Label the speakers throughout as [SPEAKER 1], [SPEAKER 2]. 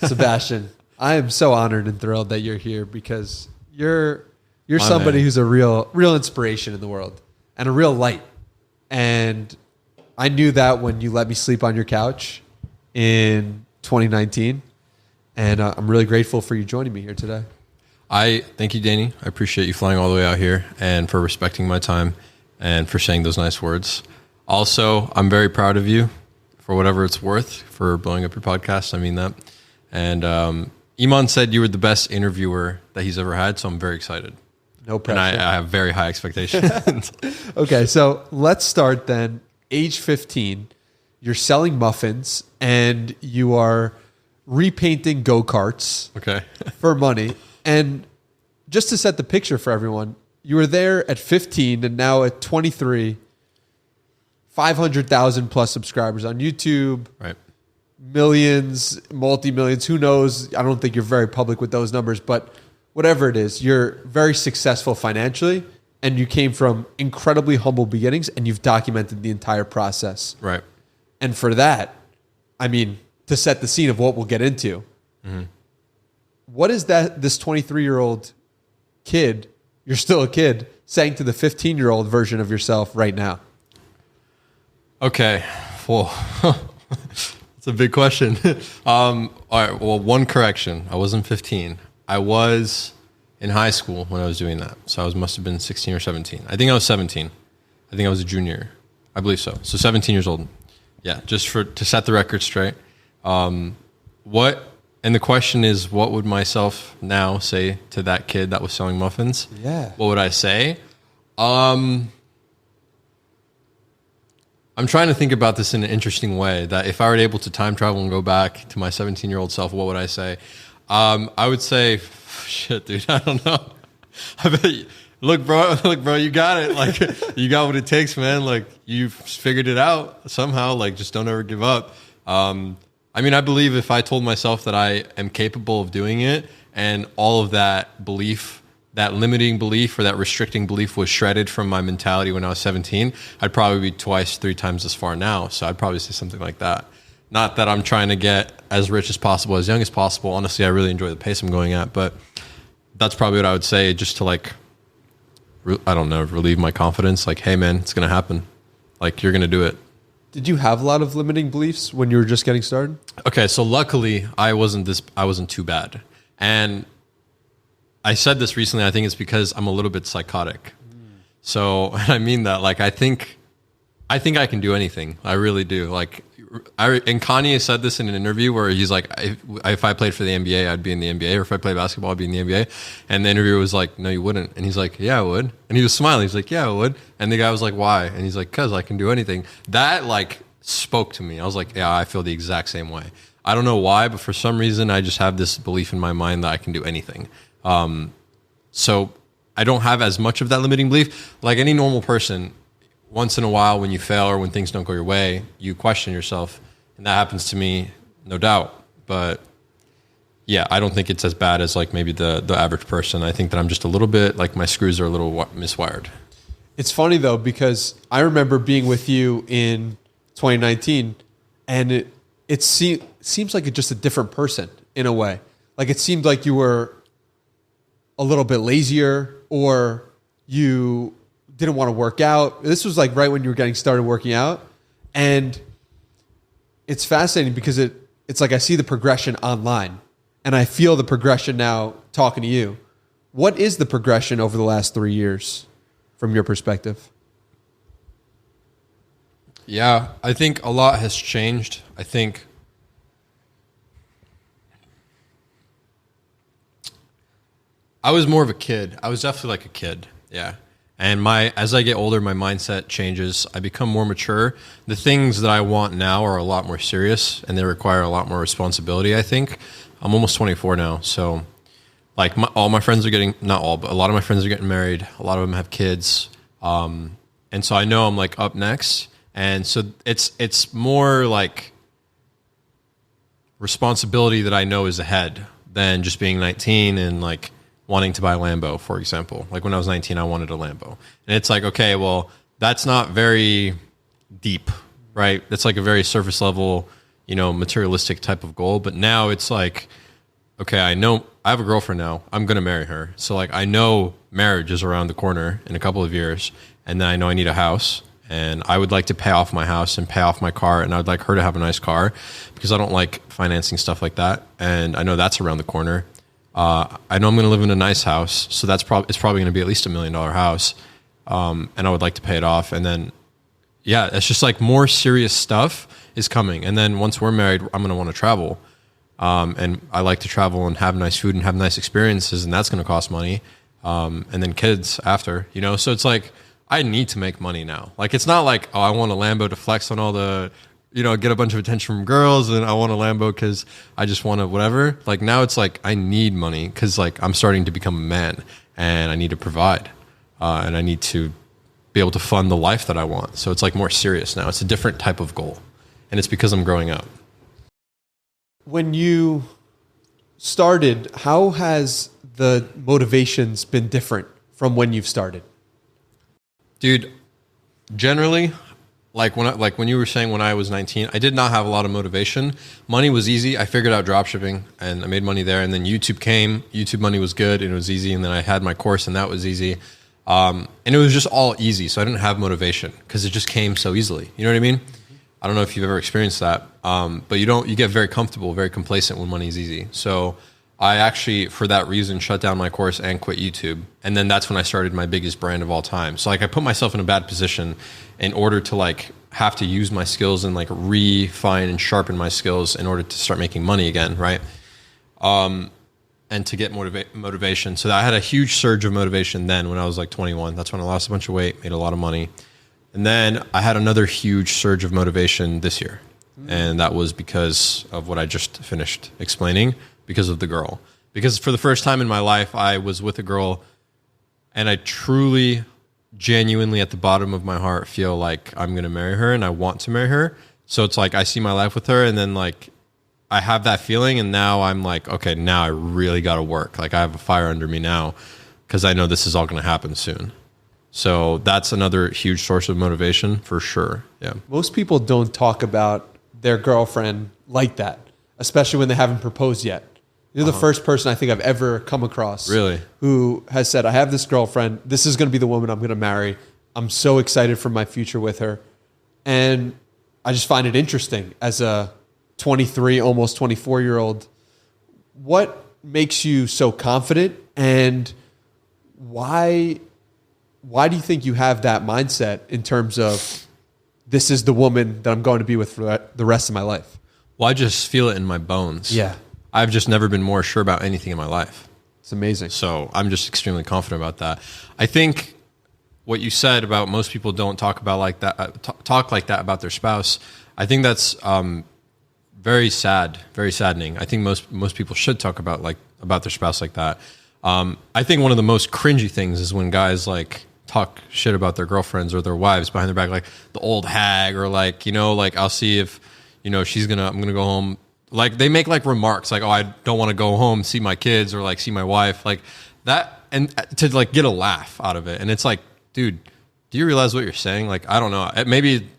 [SPEAKER 1] Sebastian, I am so honored and thrilled that you're here because you're somebody who's a real inspiration in the world and a real light. And I knew that when you let me sleep on your couch in 2019. And I'm really grateful for you joining me here today.
[SPEAKER 2] I thank you, Danny. I appreciate you flying all the way out here and for respecting my time and for saying those nice words. Also, I'm very proud of you for whatever it's worth for blowing up your podcast. I mean that. And Iman said you were the best interviewer that he's ever had, so I'm very excited.
[SPEAKER 1] No pressure.
[SPEAKER 2] And I have very high expectations.
[SPEAKER 1] Okay, so let's start then. Age 15, you're selling muffins and you are repainting go-karts for money. And just to set the picture for everyone, you were there at 15 and now at 23, 500,000 plus subscribers on YouTube.
[SPEAKER 2] Right.
[SPEAKER 1] Millions, multi-millions, who knows? I don't think you're very public with those numbers, but whatever it is, you're very successful financially and you came from incredibly humble beginnings and you've documented the entire process.
[SPEAKER 2] Right.
[SPEAKER 1] And for that, I mean, to set the scene of what we'll get into, what is that this 23-year-old kid, you're still a kid, saying to the 15-year-old version of yourself right now?
[SPEAKER 2] Okay. Well, it's a big question. All right. Well, one correction. I wasn't 15. I was in high school when I was doing that. So I must have been 16 or 17. I think I was 17. I think I was a junior. I believe so. So 17 years old. Yeah. Just to set the record straight. And the question is, what would myself now say to that kid that was selling muffins?
[SPEAKER 1] Yeah.
[SPEAKER 2] What would I say? I'm trying to think about this in an interesting way, that if I were able to time travel and go back to my 17-year-old self, what would I say? I would say, shit, dude, I don't know. I bet look, bro, you got it. Like, you got what it takes, man. Like, you've figured it out somehow. Like, just don't ever give up. I mean, I believe if I told myself that I am capable of doing it and all of that belief, that limiting belief or that restricting belief was shredded from my mentality when I was 17, I'd probably be 2x, 3 times as far now. So I'd probably say something like that. Not that I'm trying to get as rich as possible, as young as possible. Honestly, I really enjoy the pace I'm going at, but that's probably what I would say just to I don't know, relieve my confidence. Like, hey man, it's going to happen. Like, you're going to do it.
[SPEAKER 1] Did you have a lot of limiting beliefs when you were just getting started?
[SPEAKER 2] Okay, so luckily I wasn't too bad. And I said this recently, I think it's because I'm a little bit psychotic. So, and I mean that, like, I think I can do anything. I really do. Like, and Kanye said this in an interview where he's like, if I played for the NBA, I'd be in the NBA, or if I played basketball, I'd be in the NBA. And the interviewer was like, no, you wouldn't. And he's like, yeah, I would. And he was smiling. He's like, yeah, I would. And the guy was like, why? And he's like, cause I can do anything. That like spoke to me. I was like, yeah, I feel the exact same way. I don't know why, but for some reason, I just have this belief in my mind that I can do anything. So I don't have as much of that limiting belief. Like any normal person, once in a while when you fail or when things don't go your way, you question yourself. And that happens to me, no doubt. But yeah, I don't think it's as bad as like maybe the average person. I think that I'm just a little bit, like my screws are a little miswired.
[SPEAKER 1] It's funny though, because I remember being with you in 2019 and it seems like it's just a different person in a way. Like it seemed like you were a little bit lazier or you didn't want to work out. This was like right when you were getting started working out. And it's fascinating because it's like I see the progression online and I feel the progression now talking to you. What is the progression over the last 3 years from your perspective?
[SPEAKER 2] Yeah, I think a lot has changed. I think I was more of a kid. I was definitely like a kid. Yeah. And as I get older, my mindset changes. I become more mature. The things that I want now are a lot more serious and they require a lot more responsibility, I think. I'm almost 24 now. So like all my friends are getting, not all, but a lot of my friends are getting married. A lot of them have kids. And so I know I'm like up next. And so it's more like responsibility that I know is ahead than just being 19 and like wanting to buy a Lambo, for example. Like when I was 19, I wanted a Lambo. And it's like, okay, well, that's not very deep, right? It's like a very surface level materialistic type of goal. But now it's like, okay, I know I have a girlfriend now. I'm going to marry her. So like, I know marriage is around the corner in a couple of years. And then I know I need a house, and I would like to pay off my house and pay off my car. And I'd like her to have a nice car because I don't like financing stuff like that. And I know that's around the corner. I know I'm going to live in a nice house. So it's probably going to be at least $1 million house. And I would like to pay it off. And then, yeah, it's just like more serious stuff is coming. And then once we're married, I'm going to want to travel. And I like to travel and have nice food and have nice experiences, and that's going to cost money. And then kids after, so it's like, I need to make money now. Like, it's not like, oh, I want a Lambo to flex on all the, get a bunch of attention from girls, and I want a Lambo because I just want to whatever. Like, now it's like, I need money because like I'm starting to become a man, and I need to provide, and I need to be able to fund the life that I want. So it's like more serious now. It's a different type of goal, and it's because I'm growing up.
[SPEAKER 1] When you started, how has the motivations been different from when you've started?
[SPEAKER 2] Dude, generally, when you were saying when I was 19, I did not have a lot of motivation. Money was easy. I figured out dropshipping and I made money there. And then YouTube came. YouTube money was good and it was easy. And then I had my course and that was easy. And it was just all easy. So I didn't have motivation because it just came so easily. You know what I mean? I don't know if you've ever experienced that, but you get very comfortable, very complacent when money is easy. So I actually, for that reason, shut down my course and quit YouTube. And then that's when I started my biggest brand of all time. So like I put myself in a bad position in order to like have to use my skills and like refine and sharpen my skills in order to start making money again, right? And to get motivation. So I had a huge surge of motivation then when I was like 21. That's when I lost a bunch of weight, made a lot of money. And then I had another huge surge of motivation this year. And that was because of what I just finished explaining, because of the girl. Because for the first time in my life, I was with a girl and I truly, genuinely at the bottom of my heart feel like I'm going to marry her and I want to marry her. So it's like I see my life with her and then like I have that feeling and now I'm like, okay, now I really got to work. Like I have a fire under me now because I know this is all going to happen soon. So that's another huge source of motivation for sure. Yeah.
[SPEAKER 1] Most people don't talk about their girlfriend like that, especially when they haven't proposed yet. You're the first person I think I've ever come across
[SPEAKER 2] really
[SPEAKER 1] who has said, I have this girlfriend. This is going to be the woman I'm going to marry. I'm so excited for my future with her. And I just find it interesting as a 23, almost 24-year-old. What makes you so confident, and why do you think you have that mindset in terms of this is the woman that I'm going to be with for the rest of my life?
[SPEAKER 2] Well, I just feel it in my bones.
[SPEAKER 1] Yeah.
[SPEAKER 2] I've just never been more sure about anything in my life.
[SPEAKER 1] It's amazing.
[SPEAKER 2] So I'm just extremely confident about that. I think what you said about most people don't talk about like that, talk like that about their spouse. I think that's very sad, very saddening. I think most people should talk about their spouse like that. I think one of the most cringy things is when guys like talk shit about their girlfriends or their wives behind their back, like the old hag, or like, like I'll see if, I'm going to go home. Like they make like remarks like, oh, I don't want to go home, see my kids or like see my wife, like that. And to like get a laugh out of it. And it's like, dude, do you realize what you're saying? Like, I don't know. Maybe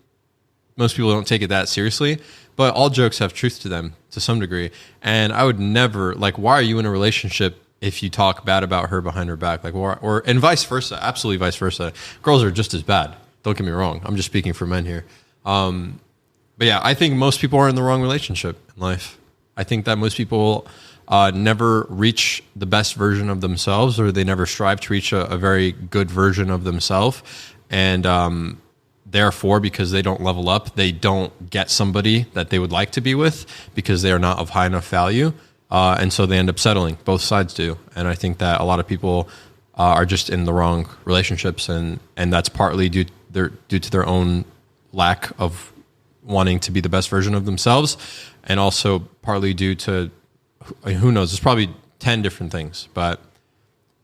[SPEAKER 2] most people don't take it that seriously, but all jokes have truth to them to some degree. And I would never, like, why are you in a relationship if you talk bad about her behind her back? Like, and vice versa, absolutely vice versa. Girls are just as bad. Don't get me wrong. I'm just speaking for men here. But yeah, I think most people are in the wrong relationship in life. I think that most people never reach the best version of themselves, or they never strive to reach a very good version of themselves. And therefore, because they don't level up, they don't get somebody that they would like to be with because they are not of high enough value. And so they end up settling. Both sides do. And I think that a lot of people are just in the wrong relationships. And that's partly due to their own lack of wanting to be the best version of themselves, and also partly due to, who knows, there's probably 10 different things. But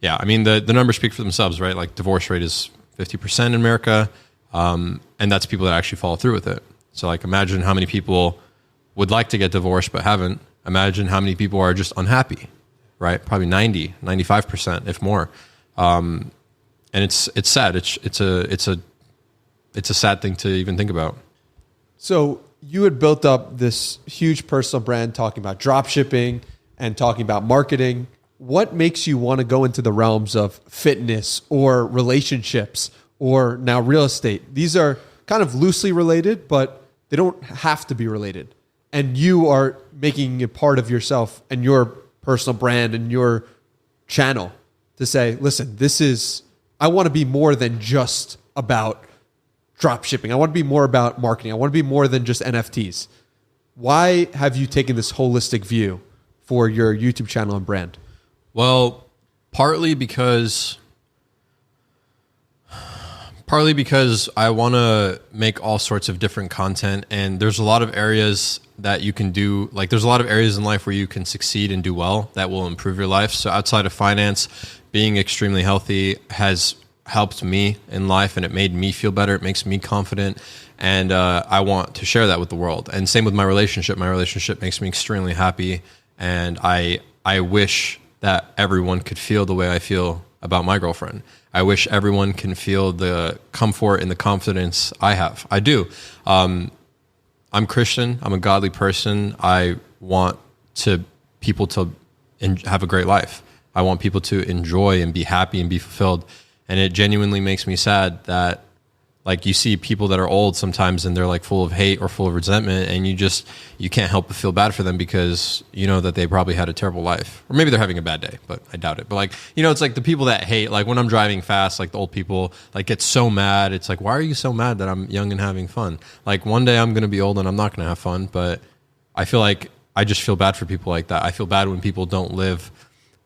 [SPEAKER 2] yeah, I mean, the numbers speak for themselves, right? Like divorce rate is 50% in America. And that's people that actually follow through with it. So like, imagine how many people would like to get divorced but haven't. Imagine how many people are just unhappy, right? Probably 90, 95%, if more. And it's sad. It's a sad thing to even think about.
[SPEAKER 1] So you had built up this huge personal brand talking about drop shipping and talking about marketing. What makes you want to go into the realms of fitness or relationships or now real estate? These are kind of loosely related, but they don't have to be related. And you are making it part of yourself and your personal brand and your channel to say, listen, I want to be more than just about drop shipping. I want to be more about marketing. I want to be more than just NFTs. Why have you taken this holistic view for your YouTube channel and brand?
[SPEAKER 2] Well, partly because I want to make all sorts of different content, and there's a lot of areas that you can do. Like, there's a lot of areas in life where you can succeed and do well that will improve your life. So outside of finance, being extremely healthy has helped me in life, and it made me feel better. It makes me confident, and I want to share that with the world. And same with my relationship. My relationship makes me extremely happy, and I wish that everyone could feel the way I feel about my girlfriend. I wish everyone can feel the comfort and the confidence I have. I do. I'm Christian. I'm a godly person. I want people to have a great life. I want people to enjoy and be happy and be fulfilled. And it genuinely makes me sad that, like, you see people that are old sometimes and they're like full of hate or full of resentment, and you can't help but feel bad for them because you know that they probably had a terrible life, or maybe they're having a bad day, but I doubt it. But like, it's like the people that hate, like when I'm driving fast, like the old people like get so mad. It's like, why are you so mad that I'm young and having fun? Like, one day I'm going to be old and I'm not going to have fun, but I feel like I just feel bad for people like that. I feel bad when people don't live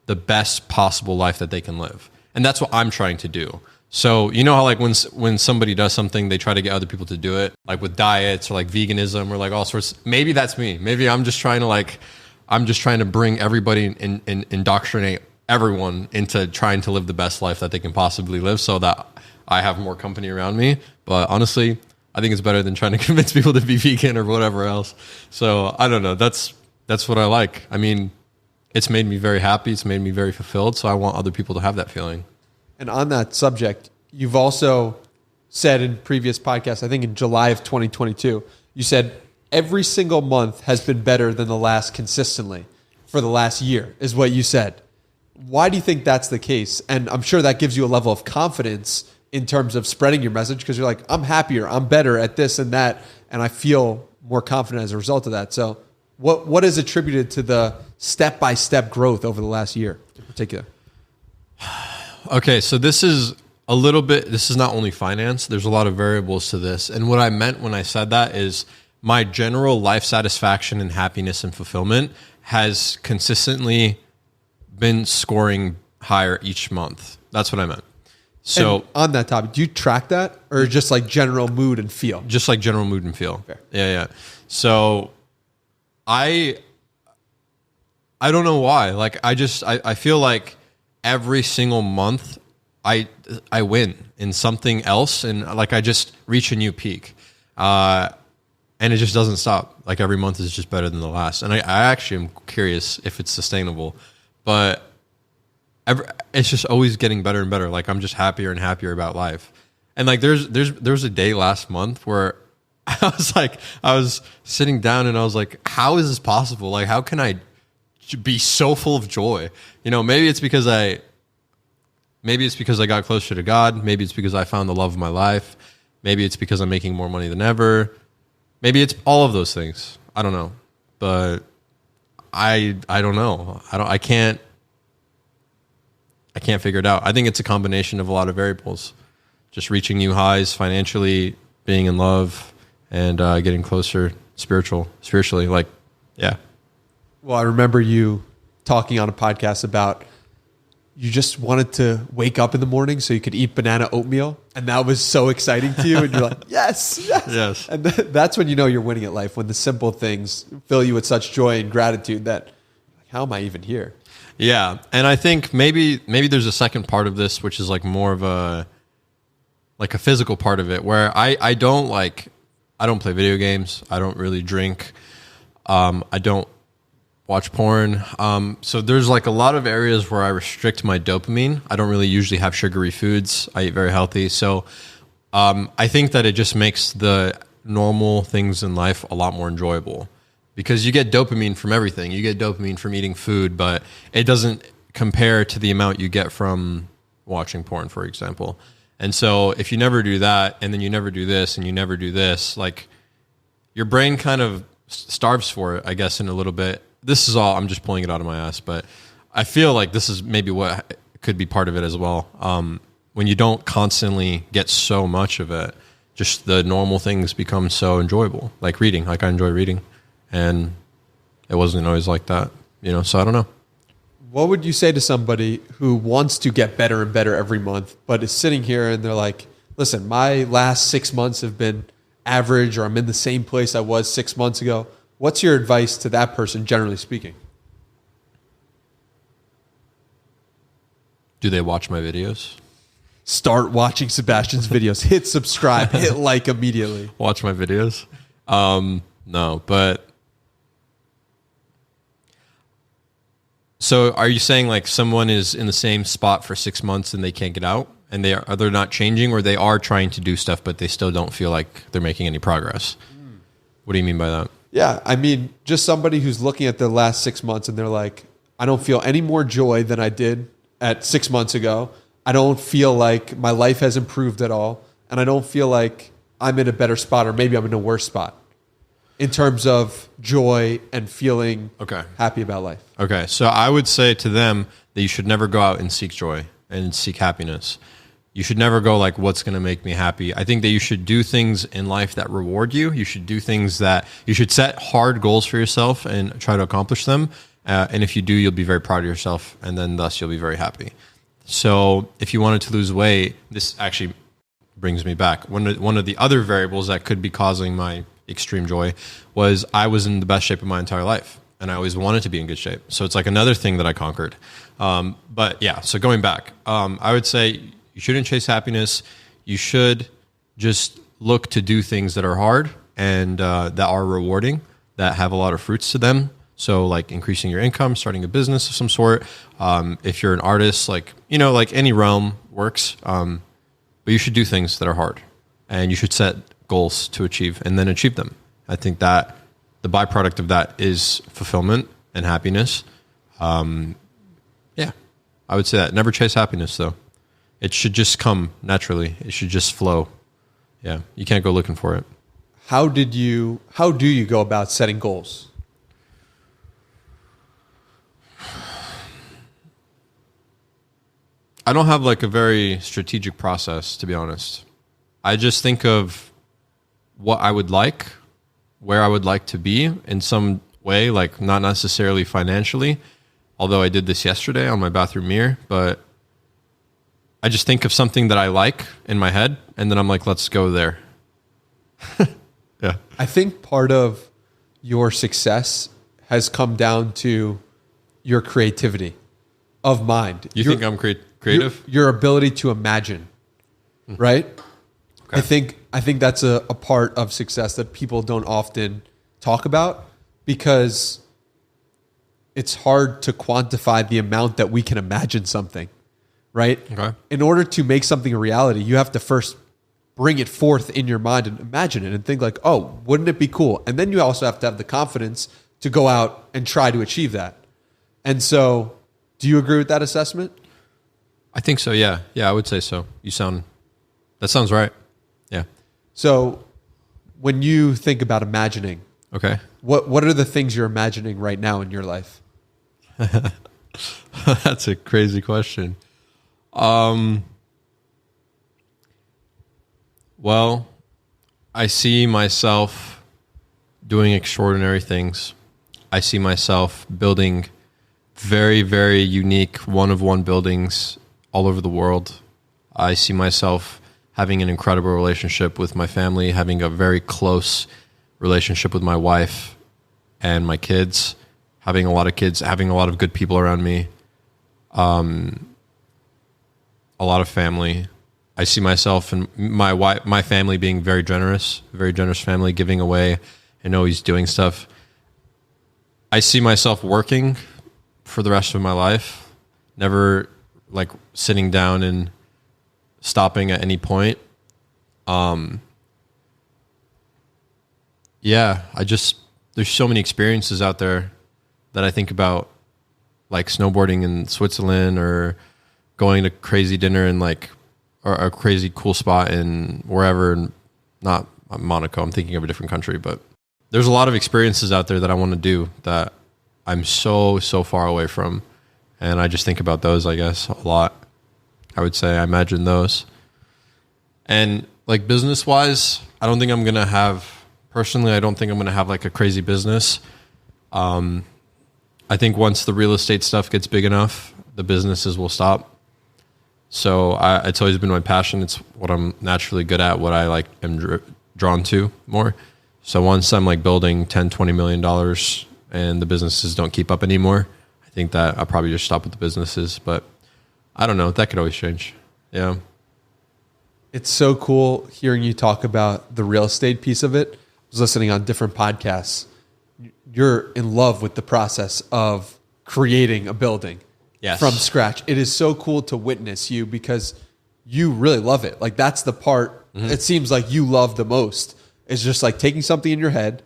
[SPEAKER 2] the best possible life that they can live. And that's what I'm trying to do. So, you know how like when somebody does something, they try to get other people to do it, like with diets or like veganism or like all sorts. Maybe that's me. Maybe I'm just trying to bring everybody and indoctrinate everyone into trying to live the best life that they can possibly live so that I have more company around me. But honestly, I think it's better than trying to convince people to be vegan or whatever else. So I don't know. That's what I like. I mean, it's made me very happy. It's made me very fulfilled. So I want other people to have that feeling.
[SPEAKER 1] And on that subject, you've also said in previous podcasts, I think in July of 2022, you said every single month has been better than the last consistently for the last year, is what you said. Why do you think that's the case? And I'm sure that gives you a level of confidence in terms of spreading your message, because you're like, I'm happier, I'm better at this and that, and I feel more confident as a result of that. So what is attributed to the step-by-step growth over the last year in particular?
[SPEAKER 2] Okay, so this is not only finance, there's a lot of variables to this. And what I meant when I said that is my general life satisfaction and happiness and fulfillment has consistently been scoring higher each month. That's what I meant. So
[SPEAKER 1] and on that topic, do you track that or just like general mood and feel?
[SPEAKER 2] Just like general mood and feel.
[SPEAKER 1] Fair.
[SPEAKER 2] Yeah. So I don't know why. Like I feel like every single month I win in something else, and like I just reach a new peak, and it just doesn't stop. Like every month is just better than the last, and I actually am curious if it's sustainable, but it's just always getting better and better. Like I'm just happier and happier about life, and like there's a day last month where I was sitting down and I was like, how is this possible? Like how can I be so full of joy? Maybe it's because I got closer to God. Maybe it's because I found the love of my life. Maybe it's because I'm making more money than ever. Maybe it's all of those things. I don't know. But I don't know. I can't figure it out. I think it's a combination of a lot of variables. Just reaching new highs financially, being in love, and getting closer spiritually. Like, yeah.
[SPEAKER 1] Well, I remember you talking on a podcast about you just wanted to wake up in the morning so you could eat banana oatmeal. And that was so exciting to you. And you're like, yes. And that's when you know you're winning at life, when the simple things fill you with such joy and gratitude that, like, how am I even here?
[SPEAKER 2] Yeah. And I think maybe there's a second part of this, which is like more of a physical part of it, where I don't play video games. I don't really drink. I don't watch porn. So there's like a lot of areas where I restrict my dopamine. I don't really usually have sugary foods. I eat very healthy. So I think that it just makes the normal things in life a lot more enjoyable because you get dopamine from everything. You get dopamine from eating food, but it doesn't compare to the amount you get from watching porn, for example. And so if you never do that, and then you never do this, and you never do this, like your brain kind of starves for it, I guess, in a little bit. This is all, I'm just pulling it out of my ass, but I feel like this is maybe what could be part of it as well. When you don't constantly get so much of it, just the normal things become so enjoyable. Like reading, like I enjoy reading, and it wasn't always like that, so I don't know.
[SPEAKER 1] What would you say to somebody who wants to get better and better every month, but is sitting here and they're like, listen, my last 6 months have been average, or I'm in the same place I was 6 months ago. What's your advice to that person, generally speaking?
[SPEAKER 2] Do they watch my videos?
[SPEAKER 1] Start watching Sebastian's videos. Hit subscribe. Hit like immediately.
[SPEAKER 2] Watch my videos? No, but... So are you saying like someone is in the same spot for 6 months and they can't get out, and they're not changing, or they are trying to do stuff but they still don't feel like they're making any progress? What do you mean by that?
[SPEAKER 1] Yeah, I mean, just somebody who's looking at the last 6 months and they're like, I don't feel any more joy than I did at 6 months ago. I don't feel like my life has improved at all, and I don't feel like I'm in a better spot, or maybe I'm in a worse spot in terms of joy and feeling happy about life.
[SPEAKER 2] Okay, so I would say to them that you should never go out and seek joy and seek happiness. You should never go like, what's going to make me happy? I think that you should do things in life that reward you. You should do things that you should set hard goals for yourself and try to accomplish them. And if you do, you'll be very proud of yourself, and then thus you'll be very happy. So if you wanted to lose weight, this actually brings me back. One of the other variables that could be causing my extreme joy was I was in the best shape of my entire life, and I always wanted to be in good shape. So it's like another thing that I conquered. But yeah, so going back, I would say you shouldn't chase happiness. You should just look to do things that are hard and that are rewarding, that have a lot of fruits to them. So like increasing your income, starting a business of some sort. If you're an artist, like any realm works. But you should do things that are hard, and you should set goals to achieve and then achieve them. I think that the byproduct of that is fulfillment and happiness. Yeah, I would say that. Never chase happiness, though. It should just come naturally. It should just flow. Yeah, you can't go looking for it.
[SPEAKER 1] How do you go about setting goals?
[SPEAKER 2] I don't have like a very strategic process, to be honest. I just think of what I would like, where I would like to be in some way, like not necessarily financially, although I did this yesterday on my bathroom mirror, but I just think of something that I like in my head, and then I'm like, let's go there. Yeah.
[SPEAKER 1] I think part of your success has come down to your creativity of mind.
[SPEAKER 2] You think I'm creative?
[SPEAKER 1] Your ability to imagine, right? Okay. I think that's a part of success that people don't often talk about, because it's hard to quantify the amount that we can imagine something, right?
[SPEAKER 2] Okay.
[SPEAKER 1] In order to make something a reality, you have to first bring it forth in your mind and imagine it and think like, oh, wouldn't it be cool? And then you also have to have the confidence to go out and try to achieve that. And so, do you agree with that assessment?
[SPEAKER 2] I think so, yeah. Yeah, I would say so. That sounds right. Yeah. So,
[SPEAKER 1] when you think about imagining,
[SPEAKER 2] okay,
[SPEAKER 1] what are the things you're imagining right now in your life?
[SPEAKER 2] That's a crazy question. Well, I see myself doing extraordinary things. I see myself building very, very unique one-of-one buildings all over the world. I see myself having an incredible relationship with my family, having a very close relationship with my wife and my kids, having a lot of kids, having a lot of good people around me, a lot of family. I see myself and my family being very generous family, giving away and always doing stuff. I see myself working for the rest of my life, never like sitting down and stopping at any point. Yeah, there's so many experiences out there that I think about, like snowboarding in Switzerland or going to crazy dinner in like, or a crazy cool spot in wherever, not Monaco. I'm thinking of a different country, but there's a lot of experiences out there that I want to do that I'm so far away from. And I just think about those, I guess, a lot. I would say I imagine those. And like business wise, I don't think I'm going to have like a crazy business. I think once the real estate stuff gets big enough, the businesses will stop. So it's always been my passion. It's what I'm naturally good at, what I like am drawn to more. So once I'm like building $10, $20 million and the businesses don't keep up anymore, I think that I'll probably just stop with the businesses. But I don't know. That could always change. Yeah.
[SPEAKER 1] It's so cool hearing you talk about the real estate piece of it. I was listening on different podcasts. You're in love with the process of creating a building from scratch. It is so cool to witness you because you really love it. Like that's the part it seems like you love the most. It's just like taking something in your head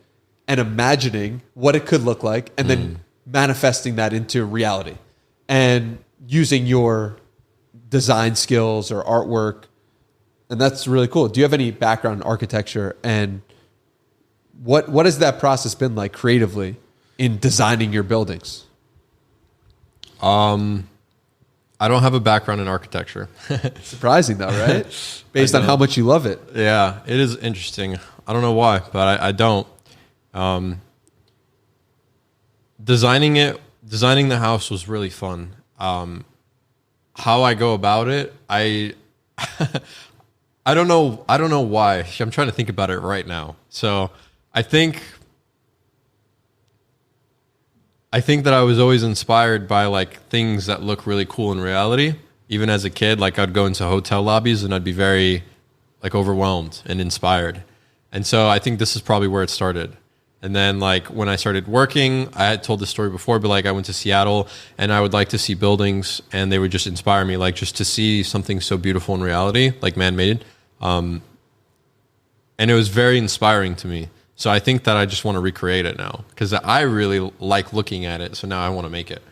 [SPEAKER 1] and imagining what it could look like and then manifesting that into reality and using your design skills or artwork. And that's really cool. Do you have any background in architecture, and what has that process been like creatively in designing your buildings?
[SPEAKER 2] I don't have a background in architecture.
[SPEAKER 1] Surprising though, right? Based on how much you love it.
[SPEAKER 2] Yeah, it is interesting. I don't know why, but I don't. Designing the house was really fun. How I go about it, I don't know why. I'm trying to think about it right now. So I think that I was always inspired by like things that look really cool in reality. Even as a kid, like I'd go into hotel lobbies and I'd be very like overwhelmed and inspired. And so I think this is probably where it started. And then like when I started working, I had told this story before, but like I went to Seattle and I would like to see buildings and they would just inspire me, like just to see something so beautiful in reality, like man-made. And it was very inspiring to me. So I think that I just want to recreate it now because I really like looking at it. So now I want to make it.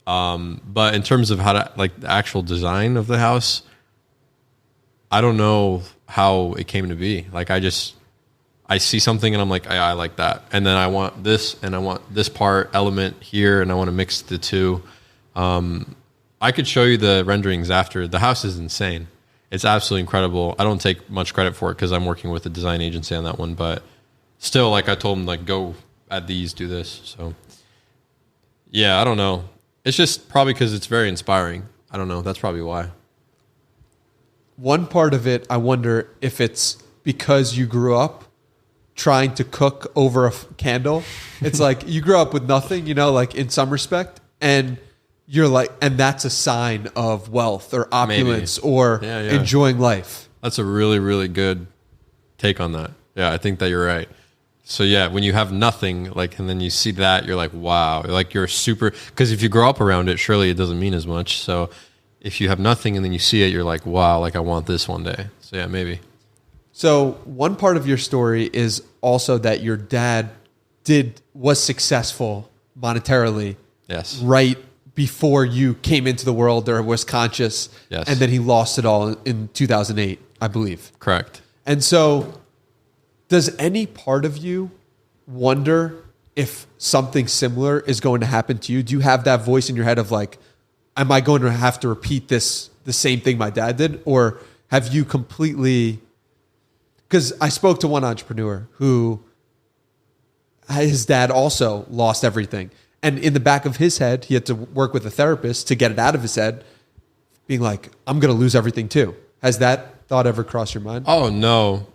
[SPEAKER 2] But in terms of how to like the actual design of the house, I don't know how it came to be. Like I see something and I'm like, I like that. And then I want this and I want this element here and I want to mix the two. I could show you the renderings after. The house is insane. It's absolutely incredible. I don't take much credit for it because I'm working with a design agency on that one, but still, like I told him, like go add these, do this. So yeah, I don't know. It's just probably because it's very inspiring. I don't know. That's probably why.
[SPEAKER 1] One part of it, I wonder if it's because you grew up trying to cook over a candle. It's like you grew up with nothing, you know, like in some respect, and you're like, and that's a sign of wealth or opulence Maybe. Or enjoying life.
[SPEAKER 2] That's a really, really good take on that. Yeah, I think that you're right. So yeah, when you have nothing, like, and then you see that, you're like, wow, like you're super, because if you grow up around it, surely it doesn't mean as much. So if you have nothing and then you see it, you're like, wow, like I want this one day. So yeah, maybe.
[SPEAKER 1] So one part of your story is also that your dad was successful monetarily.
[SPEAKER 2] Yes.
[SPEAKER 1] Right before you came into the world or was conscious.
[SPEAKER 2] Yes.
[SPEAKER 1] And then he lost it all in 2008, I believe.
[SPEAKER 2] Correct.
[SPEAKER 1] And so does any part of you wonder if something similar is going to happen to you? Do you have that voice in your head of like, am I going to have to repeat the same thing my dad did? Or have you completely, because I spoke to one entrepreneur who his dad also lost everything. And in the back of his head, he had to work with a therapist to get it out of his head, being like, I'm going to lose everything too. Has that thought ever crossed your mind?
[SPEAKER 2] Oh, no,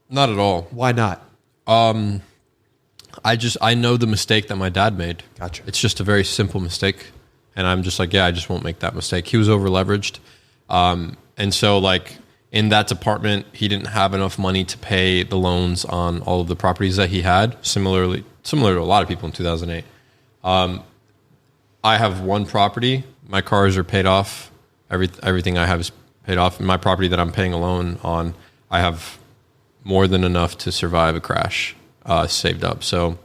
[SPEAKER 2] not at all.
[SPEAKER 1] Why not?
[SPEAKER 2] I know the mistake that my dad made.
[SPEAKER 1] Gotcha.
[SPEAKER 2] It's just a very simple mistake. And I'm just like, I just won't make that mistake. He was over leveraged. And so like in that department, he didn't have enough money to pay the loans on all of the properties that he had, similar to a lot of people in 2008. I have one property. My cars are paid off. Everything I have is paid off. And my property that I'm paying a loan on, I have more than enough to survive a crash. saved up. So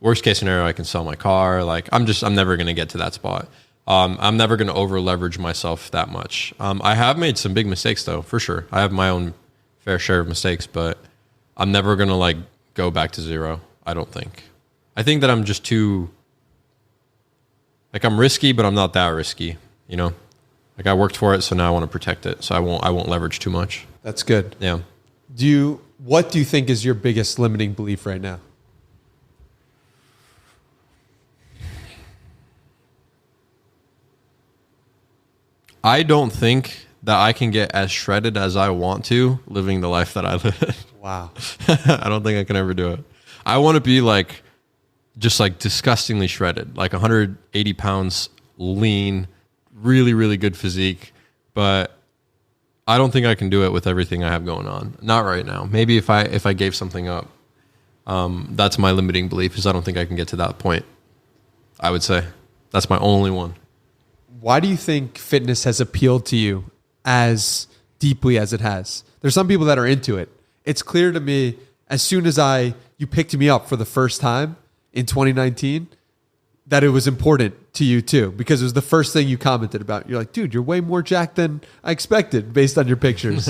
[SPEAKER 2] worst case scenario, I can sell my car. Like I'm never going to get to that spot. I'm never going to over leverage myself that much. I have made some big mistakes though, for sure. I have my own fair share of mistakes, but I'm never going to like go back to zero. I don't think. I think that I'm just too, like I'm risky, but I'm not that risky, you know? Like I worked for it, so now I want to protect it. So I won't leverage too much.
[SPEAKER 1] That's good.
[SPEAKER 2] Yeah.
[SPEAKER 1] What do you think is your biggest limiting belief right now?
[SPEAKER 2] I don't think that I can get as shredded as I want to living the life that I live.
[SPEAKER 1] Wow.
[SPEAKER 2] I don't think I can ever do it. I want to be like, just like disgustingly shredded, like 180 pounds, lean, really, really good physique. But I don't think I can do it with everything I have going on. Not right now. Maybe if I gave something up, that's my limiting belief is I don't think I can get to that point. I would say that's my only one.
[SPEAKER 1] Why do you think fitness has appealed to you as deeply as it has? There's some people that are into it. It's clear to me as soon as you picked me up for the first time in 2019 that it was important to you too, because it was the first thing you commented about. You're like, dude, you're way more jacked than I expected based on your pictures.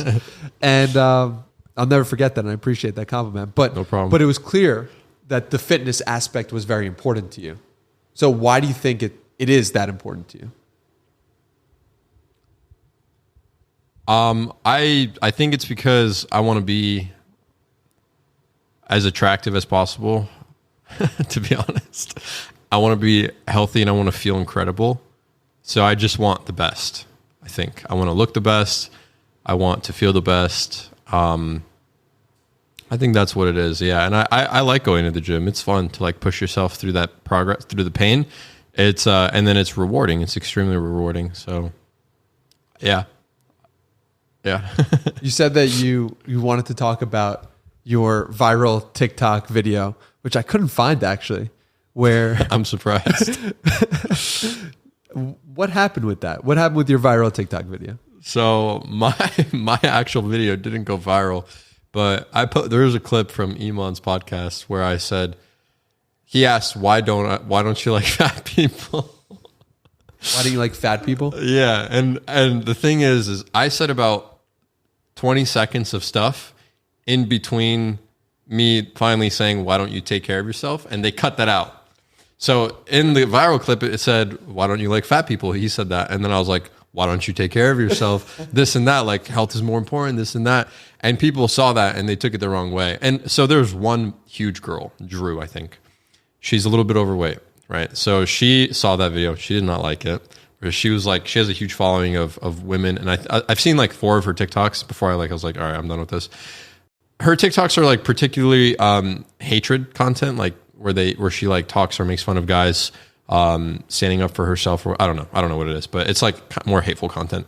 [SPEAKER 1] And I'll never forget that. And I appreciate that compliment. But
[SPEAKER 2] no problem.
[SPEAKER 1] But it was clear that the fitness aspect was very important to you. So why do you think it is that important to you?
[SPEAKER 2] I think it's because I want to be as attractive as possible, to be honest. I want to be healthy and I want to feel incredible. So I just want the best, I think. I want to look the best. I want to feel the best. I think that's what it is. Yeah. And I like going to the gym. It's fun to like push yourself through that progress, through the pain. It's, and then it's rewarding. It's extremely rewarding. So yeah. Yeah.
[SPEAKER 1] You said that you wanted to talk about your viral TikTok video, which I couldn't find actually, where
[SPEAKER 2] I'm surprised.
[SPEAKER 1] What happened with that? What happened with your viral TikTok video?
[SPEAKER 2] So my actual video didn't go viral, but there was a clip from Iman's podcast where I said, he asked, why don't you like fat people?
[SPEAKER 1] Why do you like fat people?
[SPEAKER 2] Yeah. And the thing is I said about 20 seconds of stuff in between me finally saying, why don't you take care of yourself? And they cut that out. So in the viral clip, it said, why don't you like fat people? He said that. And then I was like, why don't you take care of yourself? This and that, like health is more important, this and that. And people saw that and they took it the wrong way. And so there's one huge girl, Drew, I think. She's a little bit overweight, right? So she saw that video. She did not like it. She was like, she has a huge following of women. And I've seen like 4 of her TikToks before I was like, all right, I'm done with this. Her TikToks are like particularly hatred content, like where she like talks or makes fun of guys standing up for herself, or I don't know what it is, but it's like more hateful content.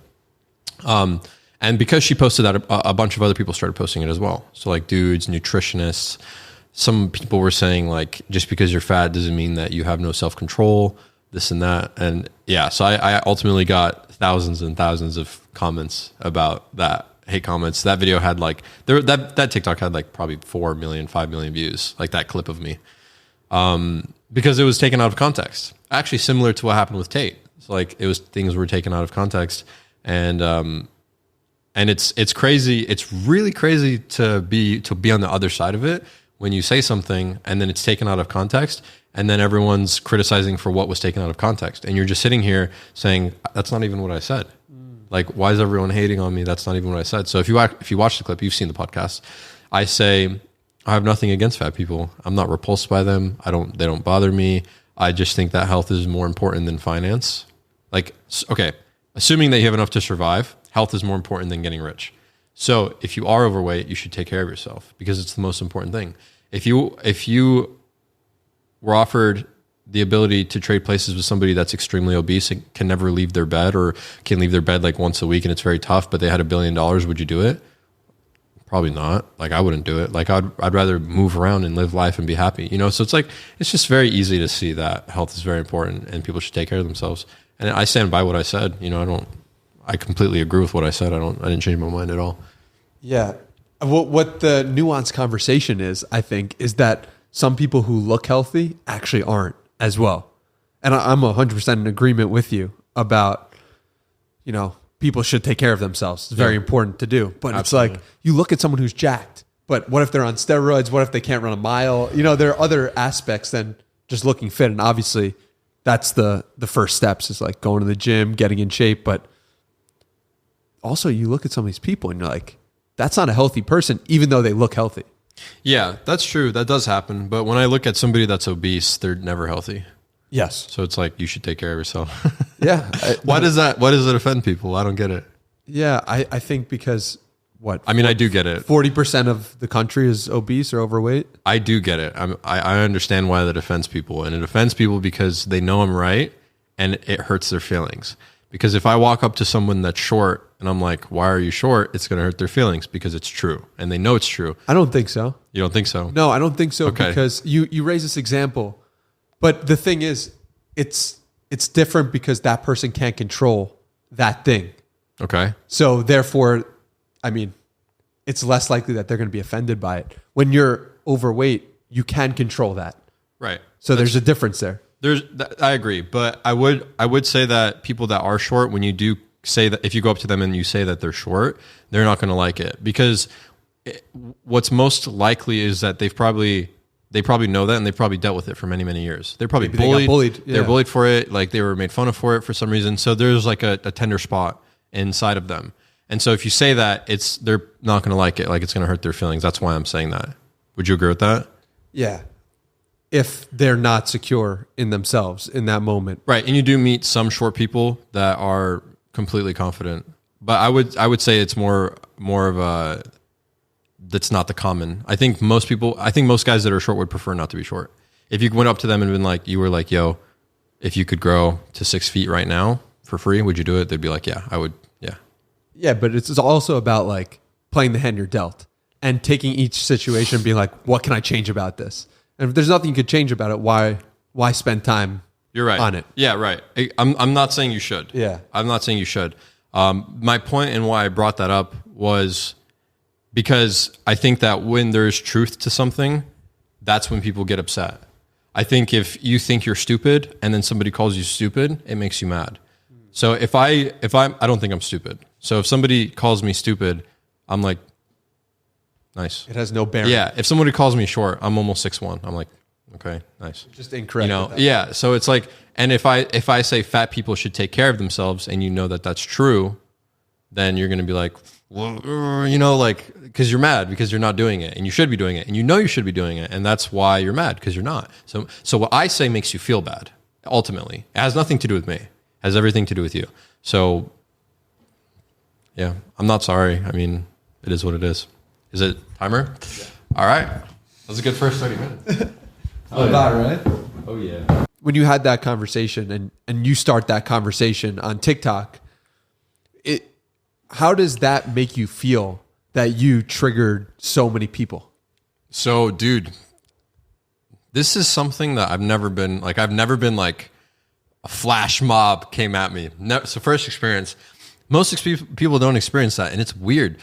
[SPEAKER 2] And because she posted that, a bunch of other people started posting it as well. So like dudes, nutritionists, some people were saying like, just because you're fat doesn't mean that you have no self-control, this and that. And yeah, so I ultimately got thousands and thousands of comments about that. Hate comments. That video had like that TikTok had like probably 4 million, 5 million views, like that clip of me. Because it was taken out of context. Actually similar to what happened with Tate. So like things were taken out of context, and it's crazy. It's really crazy to be on the other side of it when you say something and then it's taken out of context, and then everyone's criticizing for what was taken out of context, and you're just sitting here saying that's not even what I said. Like, why is everyone hating on me? That's not even what I said. So if you watch the clip, you've seen the podcast. I say I have nothing against fat people. I'm not repulsed by them. They don't bother me. I just think that health is more important than finance. Like, okay, assuming that you have enough to survive, health is more important than getting rich. So if you are overweight, you should take care of yourself because it's the most important thing. If you were offered the ability to trade places with somebody that's extremely obese and can never leave their bed, or can leave their bed like once a week and it's very tough, but they had $1 billion, would you do it? Probably not. Like, I wouldn't do it. Like, I'd rather move around and live life and be happy, you know? So it's like, it's just very easy to see that health is very important and people should take care of themselves. And I stand by what I said. You know, I completely agree with what I said. I didn't change my mind at all.
[SPEAKER 1] Yeah. what the nuanced conversation is, I think, is that some people who look healthy actually aren't as well. And I'm 100% in agreement with you about, people should take care of themselves. It's very important to do. But Absolutely. It's like, you look at someone who's jacked, but what if they're on steroids? What if they can't run a mile? There are other aspects than just looking fit. And obviously that's the first steps is like going to the gym, getting in shape. But also you look at some of these people and you're like, that's not a healthy person, even though they look healthy.
[SPEAKER 2] Yeah, that's true. That does happen. But when I look at somebody that's obese, they're never healthy.
[SPEAKER 1] Yes.
[SPEAKER 2] So it's like, you should take care of yourself.
[SPEAKER 1] Yeah.
[SPEAKER 2] Why does it offend people? I don't get it.
[SPEAKER 1] Yeah. I think because
[SPEAKER 2] I do get it.
[SPEAKER 1] 40% of the country is obese or overweight. I
[SPEAKER 2] do get it. I understand why that offends people. And it offends people because they know I'm right and it hurts their feelings. Because if I walk up to someone that's short and I'm like, why are you short? It's going to hurt their feelings because it's true. And they know it's true.
[SPEAKER 1] I don't think so.
[SPEAKER 2] You don't think so?
[SPEAKER 1] No, I don't think so. Okay. Because you raise this example. But the thing is, it's different because that person can't control that thing.
[SPEAKER 2] Okay.
[SPEAKER 1] So therefore, it's less likely that they're going to be offended by it. When you're overweight, you can control that.
[SPEAKER 2] Right.
[SPEAKER 1] So there's a difference there.
[SPEAKER 2] I agree, but I would say that people that are short, when you do say that, if you go up to them and you say that they're short, they're not going to like it because what's most likely is that they probably know that and they've probably dealt with it for many, many years. They're probably bullied.
[SPEAKER 1] Yeah.
[SPEAKER 2] They're bullied for it. Like they were made fun of for it for some reason. So there's like a tender spot inside of them. And so if you say that, they're not going to like it. Like it's going to hurt their feelings. That's why I'm saying that. Would you agree with that?
[SPEAKER 1] Yeah. If they're not secure in themselves in that moment.
[SPEAKER 2] Right. And you do meet some short people that are completely confident. But I would say it's more of a, that's not the common. I think most guys that are short would prefer not to be short. If you went up to them and been like, you were like, yo, if you could grow to 6 feet right now for free, would you do it? They'd be like, yeah, I would. Yeah.
[SPEAKER 1] Yeah. But it's also about like playing the hand you're dealt and taking each situation and being like, what can I change about this? And if there's nothing you could change about it, why spend time
[SPEAKER 2] You're right.
[SPEAKER 1] on it?
[SPEAKER 2] Yeah, right. I'm not saying you should.
[SPEAKER 1] Yeah.
[SPEAKER 2] I'm not saying you should. My point and why I brought that up was because I think that when there's truth to something, that's when people get upset. I think if you think you're stupid and then somebody calls you stupid, it makes you mad. So if I don't think I'm stupid. So if somebody calls me stupid, I'm like, nice.
[SPEAKER 1] It has no bearing.
[SPEAKER 2] Yeah. If somebody calls me short, I'm almost 6'1". I'm like, okay, nice.
[SPEAKER 1] Just incorrect.
[SPEAKER 2] Yeah. So it's like, and if I say fat people should take care of themselves and you know that that's true, then you're going to be like, well, because you're mad because you're not doing it and you should be doing it and you should be doing it. And that's why you're mad because you're not. So what I say makes you feel bad. Ultimately, it has nothing to do with me. It has everything to do with you. So yeah, I'm not sorry. It is what it is. Is it timer? Yeah. All right. That was a good first 30 minutes.
[SPEAKER 1] Right?
[SPEAKER 2] Oh, yeah.
[SPEAKER 1] When you had that conversation and you start that conversation on TikTok, how does that make you feel that you triggered so many people?
[SPEAKER 2] So, dude, this is something that I've never been like a flash mob came at me. So first experience, most people don't experience that. And it's weird.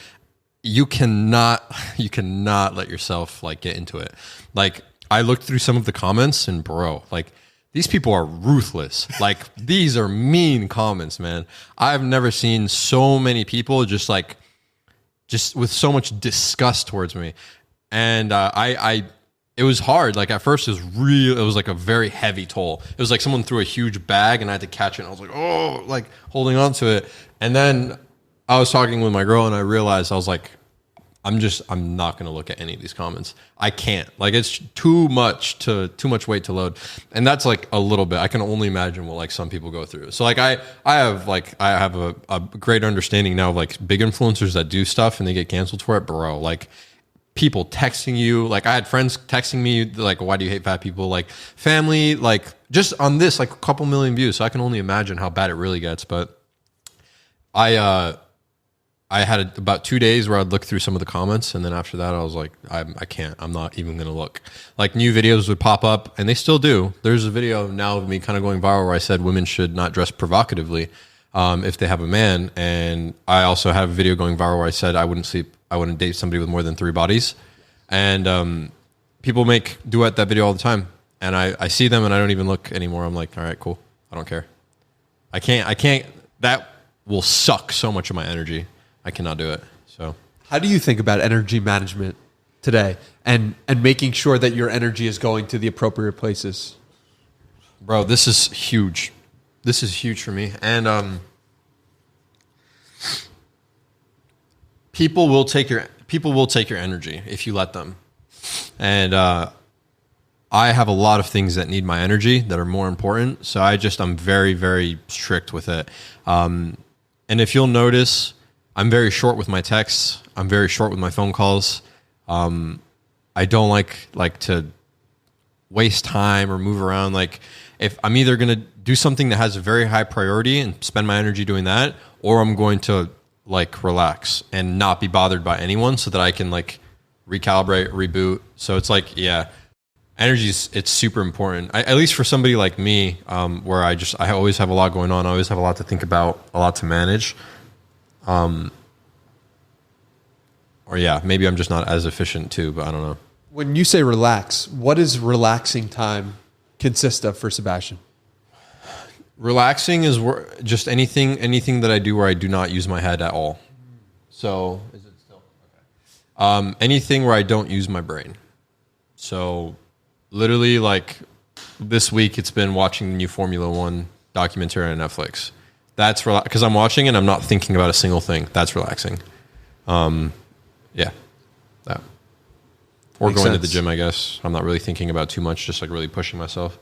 [SPEAKER 2] You cannot let yourself like get into it. Like I looked through some of the comments and bro, like these people are ruthless. Like these are mean comments, man. I've never seen so many people just with so much disgust towards me. And it was hard. Like at first it was like a very heavy toll. It was like someone threw a huge bag and I had to catch it. And I was like, oh, like holding on to it. And then I was talking with my girl and I realized I was like, I'm not going to look at any of these comments. I can't. Like it's too much weight to load. And that's like a little bit. I can only imagine what like some people go through. So like I have a great understanding now of like big influencers that do stuff and they get canceled for it, bro. Like people texting you, like I had friends texting me like, why do you hate fat people? Like family, like just on this, like a couple million views. So I can only imagine how bad it really gets. But I had about 2 days where I'd look through some of the comments. And then after that, I was like, I can't, I'm not even going to look. Like new videos would pop up and they still do. There's a video now of me kind of going viral where I said women should not dress provocatively if they have a man. And I also have a video going viral where I said I wouldn't sleep I wouldn't date somebody with more than 3 bodies. And people make duet that video all the time. And I see them and I don't even look anymore. I'm like, all right, cool. I don't care. I can't, that will suck so much of my energy. I cannot do it. So
[SPEAKER 1] how do you think about energy management today and making sure that your energy is going to the appropriate places?
[SPEAKER 2] Bro, this is huge. This is huge for me. And people will take your energy if you let them. And I have a lot of things that need my energy that are more important. So I'm very, very strict with it. And if you'll notice, I'm very short with my texts. I'm very short with my phone calls. I don't like to waste time or move around. Like if I'm either going to do something that has a very high priority and spend my energy doing that, or I'm going to like relax and not be bothered by anyone so that I can like recalibrate, reboot. So it's like, yeah, it's super important. At least for somebody like me, where I always have a lot going on. I always have a lot to think about, a lot to manage. Or yeah, maybe I'm just not as efficient too, but I don't know.
[SPEAKER 1] When you say relax, what does relaxing time consist of for Sebastian?
[SPEAKER 2] Relaxing is just anything that I do where I do not use my head at all. So is it still okay? Anything where I don't use my brain. So literally, like this week, it's been watching the new Formula One documentary on Netflix. That's because I'm watching and I'm not thinking about a single thing. That's relaxing. Yeah, that. Or
[SPEAKER 1] Makes
[SPEAKER 2] going to
[SPEAKER 1] sense.
[SPEAKER 2] the gym, I guess. I'm not really thinking about too much, just like really pushing myself.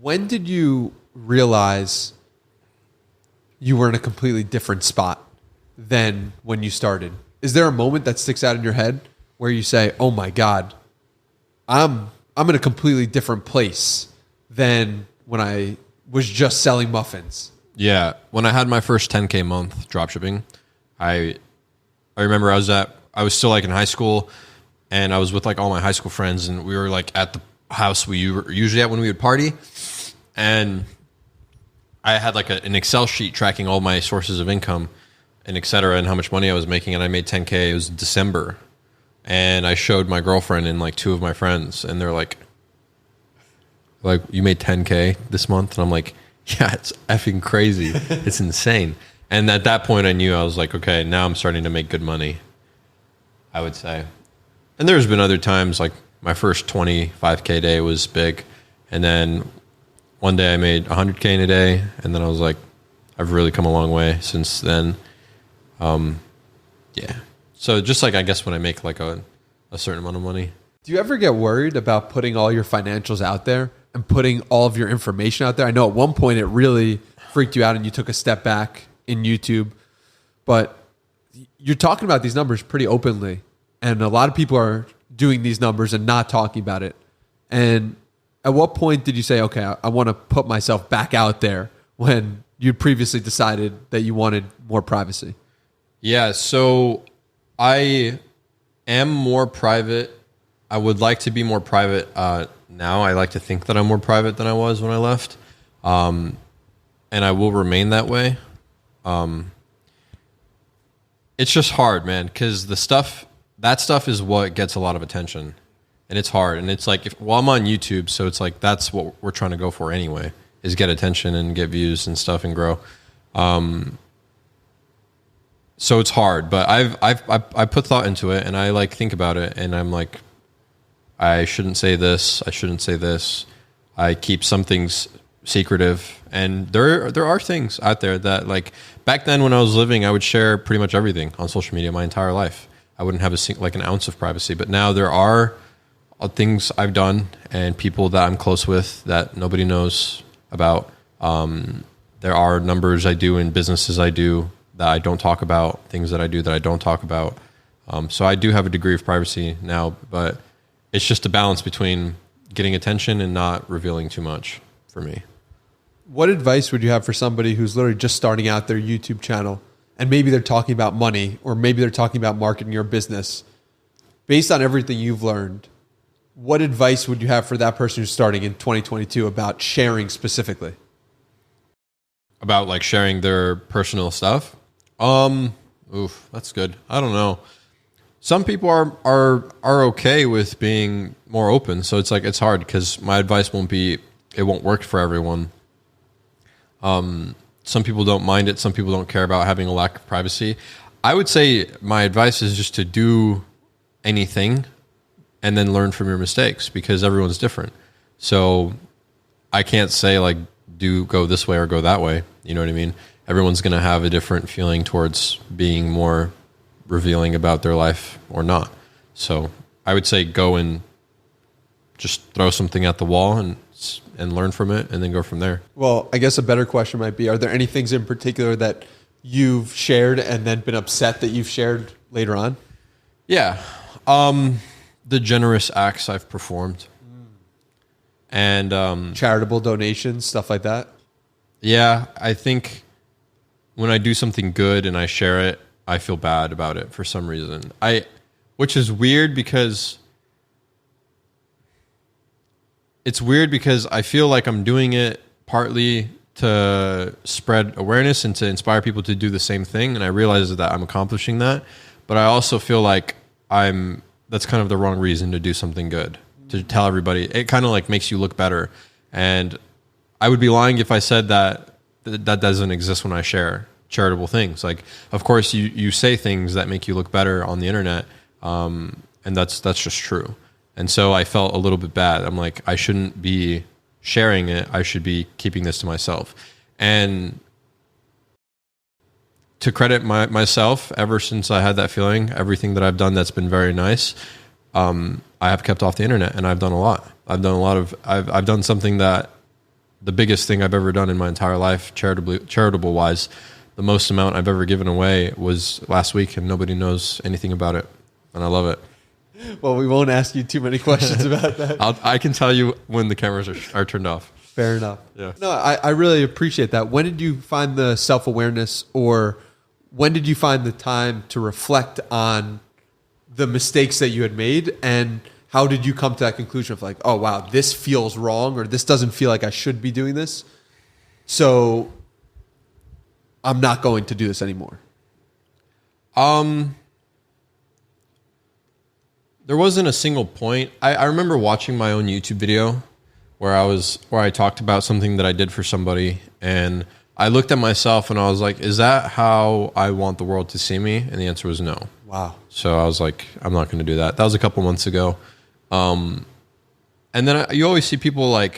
[SPEAKER 1] When did you realize you were in a completely different spot than when you started? Is there a moment that sticks out in your head where you say, "Oh my God, I'm in a completely different place than when I was just selling muffins"?
[SPEAKER 2] Yeah, when I had my first 10K month dropshipping, I remember I was still like in high school, and I was with like all my high school friends, and we were like at the house we were usually at when we would party, and I had like an Excel sheet tracking all my sources of income and et cetera, and how much money I was making, and I made 10K. It was December, and I showed my girlfriend and like 2 of my friends, and they're like, you made 10K this month? And I'm like, yeah, it's effing crazy. It's insane. And at that point I knew, I was like, okay, now I'm starting to make good money, I would say. And there's been other times, like my first 25K day was big. And then one day I made 100K in a day. And then I was like, I've really come a long way since then. Yeah. So just like, I guess when I make like a certain amount of money.
[SPEAKER 1] Do you ever get worried about putting all your financials out there and putting all of your information out there? I know at one point it really freaked you out and you took a step back in YouTube, but you're talking about these numbers pretty openly, and a lot of people are doing these numbers and not talking about it. And at what point did you say, okay, I want to put myself back out there, when you previously decided that you wanted more privacy?
[SPEAKER 2] Yeah, so I am more private. I would like to be more private now. I like to think that I'm more private than I was when I left. And I will remain that way. It's just hard, man, because that stuff is what gets a lot of attention, and it's hard. And it's like, I'm on YouTube, so it's like that's what we're trying to go for anyway, is get attention and get views and stuff and grow. So it's hard, but I put thought into it, and I like think about it, and I'm like, I shouldn't say this. I shouldn't say this. I keep some things secretive, and there are things out there that, like, back then when I was living, I would share pretty much everything on social media my entire life. I wouldn't have an ounce of privacy. But now there are things I've done and people that I'm close with that nobody knows about. There are numbers I do and businesses I do that I don't talk about, things that I do that I don't talk about. So I do have a degree of privacy now, but it's just a balance between getting attention and not revealing too much for me.
[SPEAKER 1] What advice would you have for somebody who's literally just starting out their YouTube channel, and maybe they're talking about money, or maybe they're talking about marketing your business? Based on everything you've learned, what advice would you have for that person who's starting in 2022 about sharing specifically? About
[SPEAKER 2] like sharing their personal stuff? Oof, that's good. I don't know. Some people are okay with being more open, so it's like it's hard because my advice won't work for everyone. Some people don't mind it. Some people don't care about having a lack of privacy. I would say my advice is just to do anything and then learn from your mistakes because everyone's different. So I can't say like go this way or go that way. You know what I mean? Everyone's going to have a different feeling towards being more revealing about their life or not. So I would say go and just throw something at the wall and learn from it and then go from there.
[SPEAKER 1] Well, I guess a better question might be, are there any things in particular that you've shared and then been upset that you've shared later on?
[SPEAKER 2] Yeah. The generous acts I've performed. And
[SPEAKER 1] charitable donations, stuff like that.
[SPEAKER 2] Yeah, I think when I do something good and I share it, I feel bad about it for some reason. Which is weird because I feel like I'm doing it partly to spread awareness and to inspire people to do the same thing. And I realize that I'm accomplishing that, but I also feel like that's kind of the wrong reason to do something good, to tell everybody. It kind of like makes you look better. And I would be lying if I said that doesn't exist when I share charitable things. Like, of course you say things that make you look better on the internet. And that's just true. And so I felt a little bit bad. I'm like, I shouldn't be sharing it. I should be keeping this to myself. And to credit myself, ever since I had that feeling, everything that I've done that's been very nice, I have kept off the internet, and I've done a lot. I've done something that the biggest thing I've ever done in my entire life, charitable wise. The most amount I've ever given away was last week, and nobody knows anything about it, and I love it.
[SPEAKER 1] Well, we won't ask you too many questions about that.
[SPEAKER 2] I can tell you when the cameras are turned off.
[SPEAKER 1] Fair enough.
[SPEAKER 2] Yeah.
[SPEAKER 1] No, I really appreciate that. When did you find the self-awareness, or when did you find the time to reflect on the mistakes that you had made, and how did you come to that conclusion of like, oh, wow, this feels wrong, or this doesn't feel like I should be doing this, so I'm not going to do this anymore?
[SPEAKER 2] There wasn't a single point. I remember watching my own YouTube video where I talked about something that I did for somebody, and I looked at myself and I was like, is that how I want the world to see me? And the answer was no.
[SPEAKER 1] Wow.
[SPEAKER 2] So I was like, I'm not going to do that. That was a couple months ago. And then you always see people on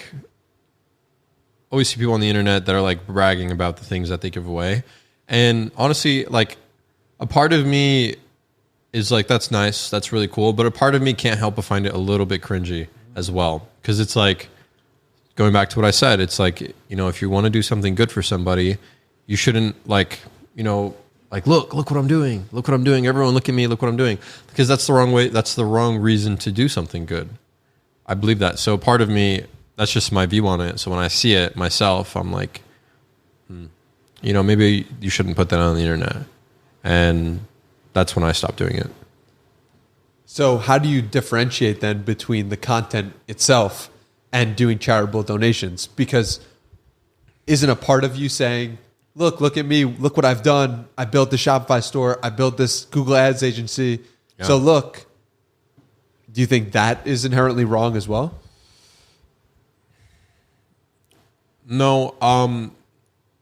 [SPEAKER 2] the internet that are like bragging about the things that they give away. And honestly, like a part of me is like, that's nice. That's really cool. But a part of me can't help but find it a little bit cringy as well. Cause it's like, going back to what I said, it's like, if you want to do something good for somebody, you shouldn't like, look what I'm doing. Look what I'm doing. Everyone look at me. Look what I'm doing. Because that's the wrong way. That's the wrong reason to do something good. I believe that. So part of me, that's just my view on it. So when I see it myself, I'm like, maybe you shouldn't put that on the internet. And that's when I stopped doing it.
[SPEAKER 1] So how do you differentiate then between the content itself and doing charitable donations? Because isn't a part of you saying, look at me, look what I've done. I built the Shopify store. I built this Google Ads agency. Yeah. So look, do you think that is inherently wrong as well?
[SPEAKER 2] No.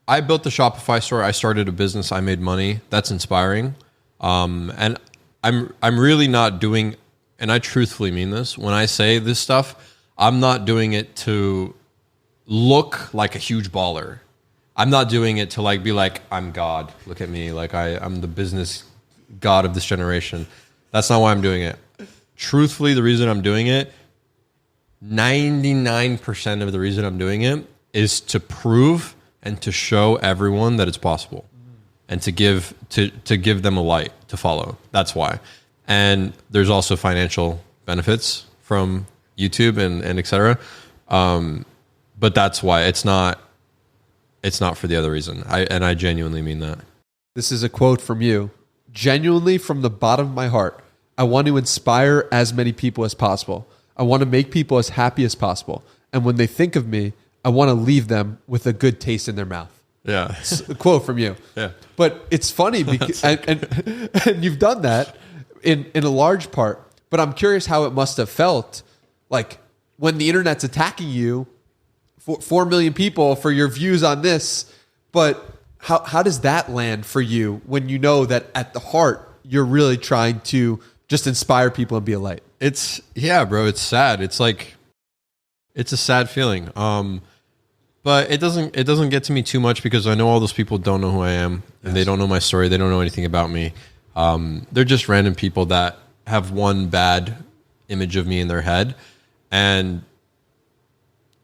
[SPEAKER 2] I built the Shopify store. I started a business. I made money. That's inspiring. And I'm really not doing, and I truthfully mean this, when I say this stuff, I'm not doing it to look like a huge baller. I'm not doing it to like be like, I'm God. Look at me. Like I'm the business God of this generation. That's not why I'm doing it. Truthfully, the reason I'm doing it, 99% of the reason I'm doing it is to prove and to show everyone that it's possible. And to give them a light to follow. That's why. And there's also financial benefits from YouTube and et cetera. But that's why it's not for the other reason. I genuinely mean that.
[SPEAKER 1] This is a quote from you. Genuinely, from the bottom of my heart, I want to inspire as many people as possible. I want to make people as happy as possible. And when they think of me, I want to leave them with a good taste in their mouth.
[SPEAKER 2] Yeah.
[SPEAKER 1] A quote from you.
[SPEAKER 2] Yeah.
[SPEAKER 1] But it's funny because and you've done that in a large part. But I'm curious how it must have felt like when the internet's attacking you, 4 million people for your views on this. But how does that land for you when you know that at the heart you're really trying to just inspire people and be a light?
[SPEAKER 2] Yeah, bro. It's sad. It's like, it's a sad feeling. But it doesn't get to me too much because I know all those people don't know who I am and they don't know my story. They don't know anything about me. They're just random people that have one bad image of me in their head. And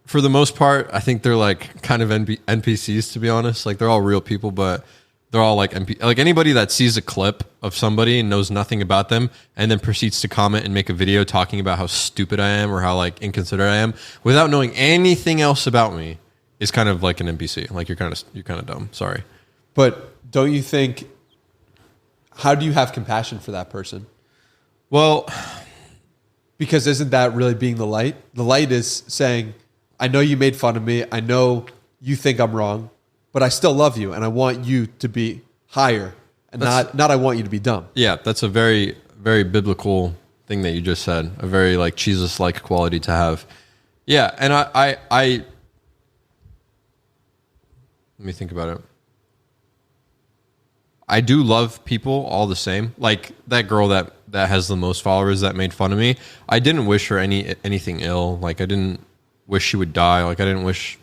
[SPEAKER 2] for the most part, I think they're like kind of NPCs, to be honest. Like they're all real people, but they're all like like anybody that sees a clip of somebody and knows nothing about them and then proceeds to comment and make a video talking about how stupid I am or how like inconsiderate I am without knowing anything else about me is kind of like an NPC. Like you're kind of dumb. Sorry.
[SPEAKER 1] But don't you think, how do you have compassion for that person?
[SPEAKER 2] Well,
[SPEAKER 1] because isn't that really being the light? The light is saying, I know you made fun of me. I know you think I'm wrong, but I still love you and I want you to be higher and not I want you to be dumb.
[SPEAKER 2] Yeah, that's a very, very biblical thing that you just said. A very like Jesus-like quality to have. Yeah, and I let me think about it. I do love people all the same. Like that girl that has the most followers that made fun of me. I didn't wish her anything ill. Like I didn't wish she would die. Like I didn't wish.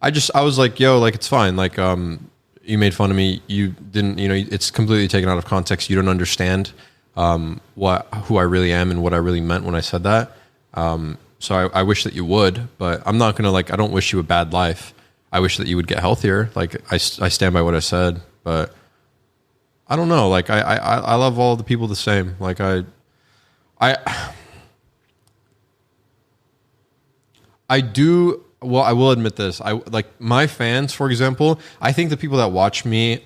[SPEAKER 2] I was like, yo, like it's fine. Like you made fun of me. You didn't. You know, it's completely taken out of context. You don't understand who I really am and what I really meant when I said that. So I wish that you would, but I'm not gonna like. I don't wish you a bad life. I wish that you would get healthier. Like I stand by what I said, but I don't know. Like I love all the people the same. Like I do. Well, I will admit this. I like my fans, for example. I think the people that watch me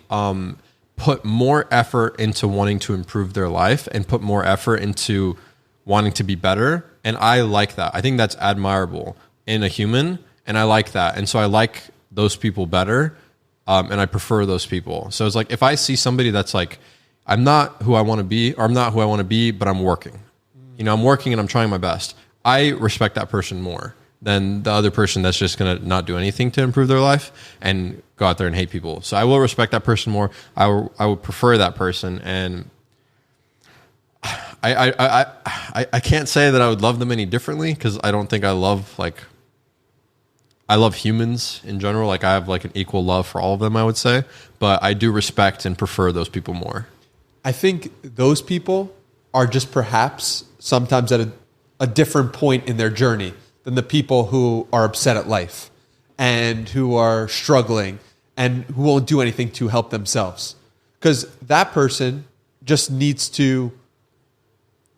[SPEAKER 2] put more effort into wanting to improve their life and put more effort into wanting to be better. And I like that. I think that's admirable in a human. And I like that. And so I like those people better. And I prefer those people. So it's like, if I see somebody that's like, I'm not who I want to be, or I'm not who I want to be, but I'm working. You know, I'm working and I'm trying my best. I respect that person more than the other person that's just going to not do anything to improve their life and go out there and hate people. So I will respect that person more. I would prefer that person. And I can't say that I would love them any differently because I don't think I love humans in general. Like I have like an equal love for all of them, I would say, but I do respect and prefer those people more.
[SPEAKER 1] I think those people are just perhaps sometimes at a different point in their journey than the people who are upset at life and who are struggling and who won't do anything to help themselves. Because that person just needs to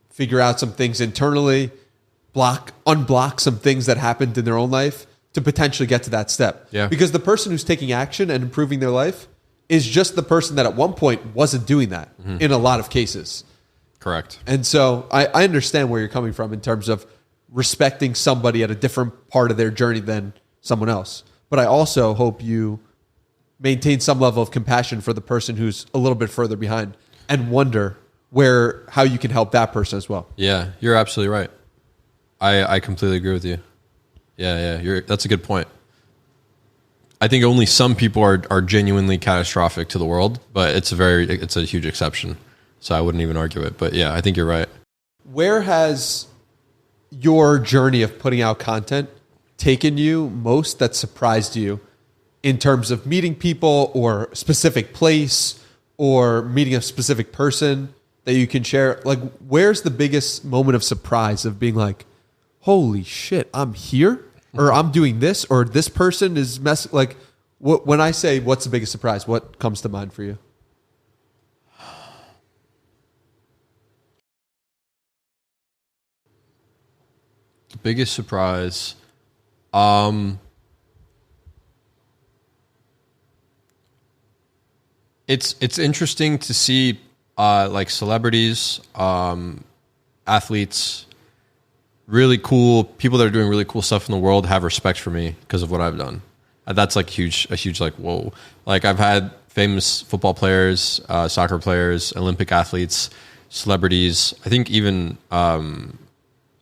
[SPEAKER 1] figure out some things internally, unblock some things that happened in their own life to potentially get to that step.
[SPEAKER 2] Yeah.
[SPEAKER 1] Because the person who's taking action and improving their life is just the person that at one point wasn't doing that in a lot of cases.
[SPEAKER 2] Correct.
[SPEAKER 1] And so I understand where you're coming from in terms of respecting somebody at a different part of their journey than someone else. But I also hope you maintain some level of compassion for the person who's a little bit further behind and wonder how you can help that person as well.
[SPEAKER 2] Yeah, you're absolutely right. I completely agree with you. Yeah. That's a good point. I think only some people are genuinely catastrophic to the world, but it's a huge exception. So I wouldn't even argue it. But yeah, I think you're right.
[SPEAKER 1] Where has your journey of putting out content taken you most that surprised you in terms of meeting people or specific place or meeting a specific person that you can share? Like, where's the biggest moment of surprise of being like, holy shit, I'm here, or I'm doing this, or this person is like, when I say what's the biggest surprise, what comes to mind for you?
[SPEAKER 2] The biggest surprise, it's interesting to see like celebrities, athletes, really cool people that are doing really cool stuff in the world have respect for me because of what I've done. That's like a huge like, whoa. Like I've had famous football players, soccer players, Olympic athletes, celebrities. I think even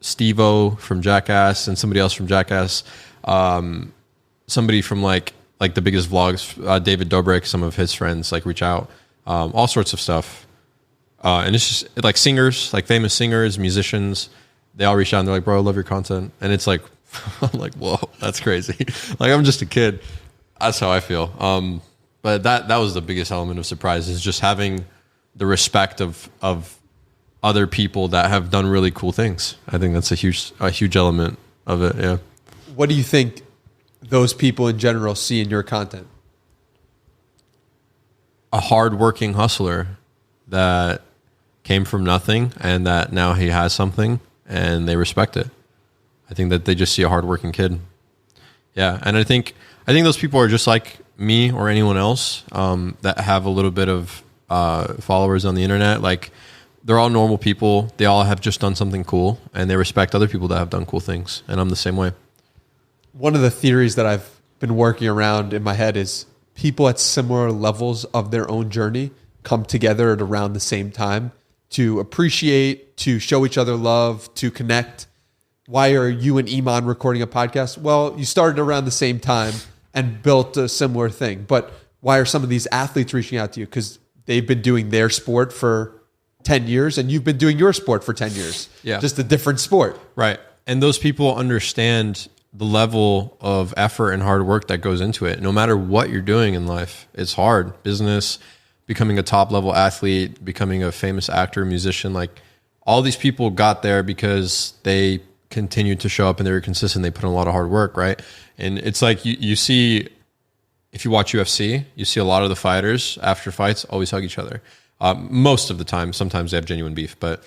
[SPEAKER 2] Steve-O from Jackass and somebody else from Jackass. Somebody from like the biggest vlogs, David Dobrik, some of his friends like reach out, all sorts of stuff. And it's just like singers, like famous singers, musicians, they all reach out and they're like, bro, I love your content. And it's like, I'm like, whoa, that's crazy. Like I'm just a kid. That's how I feel. But that was the biggest element of surprise, is just having the respect of other people that have done really cool things. I think that's a huge element of it. Yeah.
[SPEAKER 1] What do you think those people in general see in your content?
[SPEAKER 2] A hardworking hustler that came from nothing and that now he has something and they respect it. I think that they just see a hardworking kid. Yeah. And I think those people are just like me or anyone else that have a little bit of followers on the internet. Like they're all normal people. They all have just done something cool and they respect other people that have done cool things. And I'm the same way.
[SPEAKER 1] One of the theories that I've been working around in my head is people at similar levels of their own journey come together at around the same time to appreciate, to show each other love, to connect. Why are you and Iman recording a podcast? Well, you started around the same time and built a similar thing. But why are some of these athletes reaching out to you? Because they've been doing their sport for 10 years and you've been doing your sport for 10 years.
[SPEAKER 2] Yeah.
[SPEAKER 1] Just a different sport.
[SPEAKER 2] Right. And those people understand the level of effort and hard work that goes into it. No matter what you're doing in life, it's hard. Business, becoming a top level athlete, becoming a famous actor, musician, like all these people got there because they continued to show up and they were consistent. They put in a lot of hard work, right? And it's like you see, if you watch UFC, you see a lot of the fighters after fights always hug each other. Most of the time, sometimes they have genuine beef. But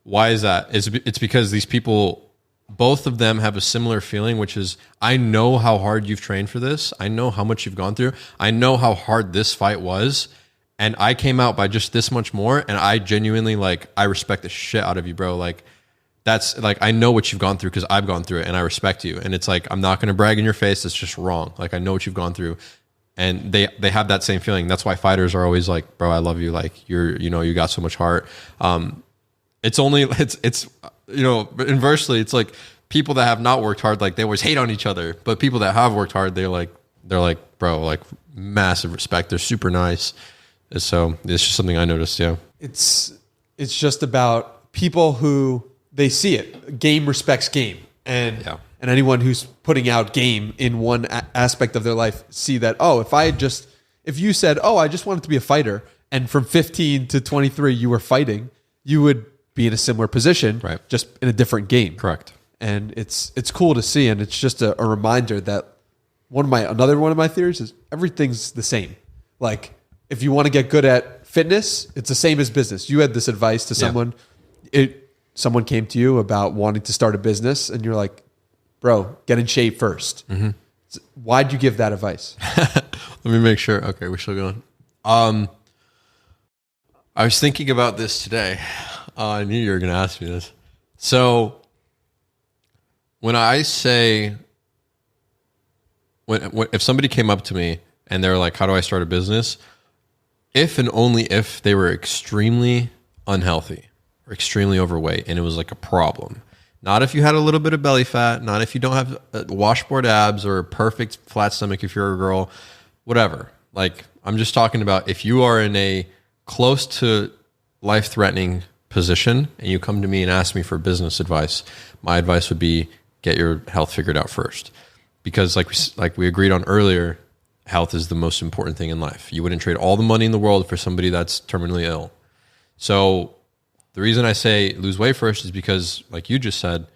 [SPEAKER 2] why is that? It's because these people, both of them have a similar feeling, which is, I know how hard you've trained for this. I know how much you've gone through. I know how hard this fight was. And I came out by just this much more. And I genuinely, like, I respect the shit out of you, bro. Like, that's like, I know what you've gone through because I've gone through it and I respect you. And it's like, I'm not going to brag in your face. It's just wrong. Like, I know what you've gone through. And they have that same feeling. That's why fighters are always like, bro, I love you. Like, you got so much heart. It's inversely, it's like people that have not worked hard, like they always hate on each other. But people that have worked hard, they're like, bro, like massive respect. They're super nice. And so it's just something I noticed. Yeah.
[SPEAKER 1] It's just about people who they see it. Game respects game. And anyone who's putting out game in one aspect of their life see that, oh, if you said, oh, I just wanted to be a fighter, and from 15 to 23 you were fighting, you would be in a similar position,
[SPEAKER 2] right?
[SPEAKER 1] Just in a different game.
[SPEAKER 2] Correct.
[SPEAKER 1] And it's cool to see, and it's just a reminder that another one of my theories is everything's the same. Like if you want to get good at fitness, it's the same as business. You had this advice to someone. Someone came to you about wanting to start a business, and you're like, bro, get in shape first. Mm-hmm. Why'd you give that advice?
[SPEAKER 2] Let me make sure. Okay, we're still going. I was thinking about this today. I knew you were going to ask me this. So when I say, if somebody came up to me and they're like, how do I start a business? If and only if they were extremely unhealthy or extremely overweight and it was like a problem. Not if you had a little bit of belly fat, not if you don't have washboard abs or a perfect flat stomach if you're a girl, whatever. Like, I'm just talking about if you are in a close to life-threatening position and you come to me and ask me for business advice, my advice would be get your health figured out first. Because like we agreed on earlier, health is the most important thing in life. You wouldn't trade all the money in the world for somebody that's terminally ill. So the reason I say lose weight first is because, like you just said,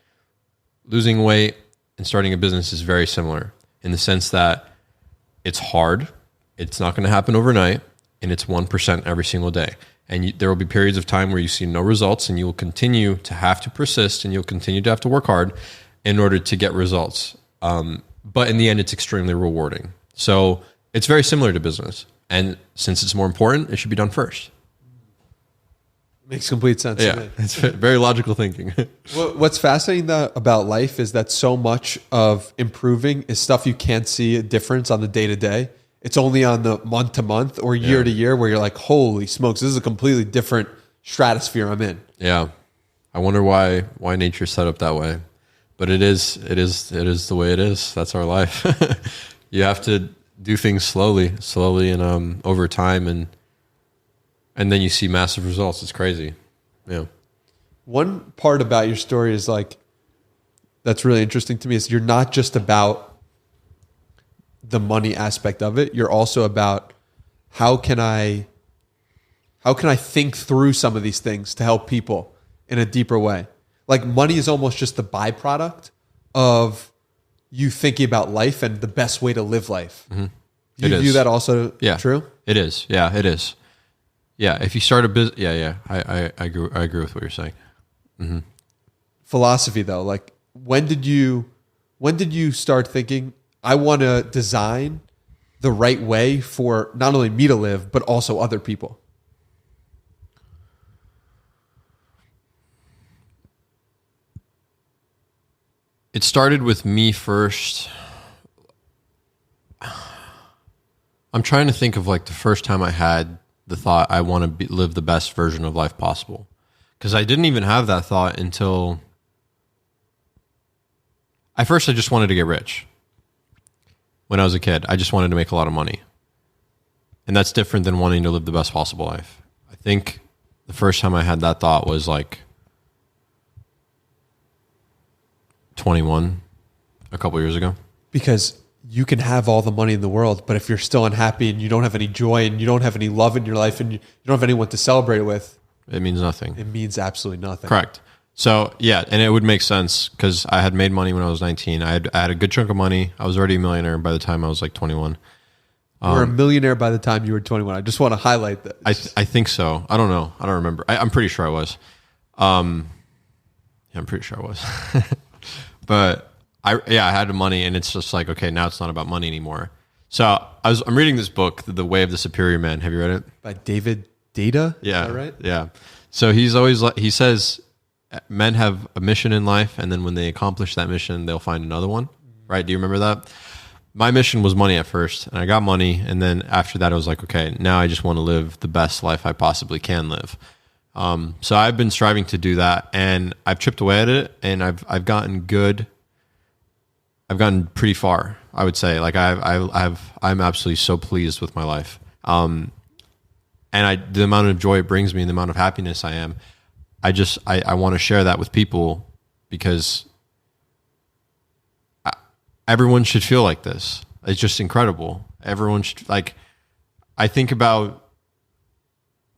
[SPEAKER 2] losing weight and starting a business is very similar in the sense that it's hard. It's not going to happen overnight, and it's 1% every single day. And there will be periods of time where you see no results, and you will continue to have to persist, and you'll continue to have to work hard in order to get results. But in the end, it's extremely rewarding. So it's very similar to business. And since it's more important, it should be done first.
[SPEAKER 1] Makes complete sense.
[SPEAKER 2] Yeah, it's very logical thinking.
[SPEAKER 1] What's fascinating about life is that so much of improving is stuff you can't see a difference on the day to day. It's only on the month to month or year to year where you're like, holy smokes, this is a completely different stratosphere I'm in.
[SPEAKER 2] Yeah. I wonder why nature's set up that way. But it is the way it is. That's our life. You have to do things slowly and over time, and then you see massive results. It's crazy. Yeah.
[SPEAKER 1] One part about your story is like that's really interesting to me is you're not just about the money aspect of it. You're also about how can I think through some of these things to help people in a deeper way. Like money is almost just the byproduct of you thinking about life and the best way to live life. Mm-hmm. You view that also true?
[SPEAKER 2] It is. Yeah, it is. Yeah. If you start a business, I agree with what you're saying. Mm-hmm.
[SPEAKER 1] Philosophy though, like when did you start thinking, I want to design the right way for not only me to live, but also other people?
[SPEAKER 2] It started with me first. I'm trying to think of like the first time I had the thought I want to live the best version of life possible. Because I didn't even have that thought until I just wanted to get rich. When I was a kid, I just wanted to make a lot of money. And that's different than wanting to live the best possible life. I think the first time I had that thought was like 21, a couple years ago.
[SPEAKER 1] Because you can have all the money in the world, but if you're still unhappy and you don't have any joy and you don't have any love in your life and you don't have anyone to celebrate it with,
[SPEAKER 2] it means nothing.
[SPEAKER 1] It means absolutely nothing.
[SPEAKER 2] Correct. So yeah, and it would make sense because I had made money when I was 19. I had a good chunk of money. I was already a millionaire by the time I was like 21.
[SPEAKER 1] You were a millionaire by the time you were 21. I just want to highlight that.
[SPEAKER 2] I think so. I don't know. I don't remember. I'm pretty sure I was. I'm pretty sure I was. But I had the money, and it's just like, okay, now it's not about money anymore. So I'm reading this book, The Way of the Superior Man. Have you read it?
[SPEAKER 1] By David Data?
[SPEAKER 2] Yeah.
[SPEAKER 1] Is that right?
[SPEAKER 2] Yeah. So he says men have a mission in life, and then when they accomplish that mission, they'll find another one. Right? Do you remember that? My mission was money at first, and I got money, and then after that, I was like, okay, now I just want to live the best life I possibly can live. So I've been striving to do that, and I've chipped away at it, and I've gotten good. I've gotten pretty far, I would say. Like I'm absolutely so pleased with my life, and the amount of joy it brings me, and the amount of happiness I am. I want to share that with people because everyone should feel like this. It's just incredible. Everyone should I think about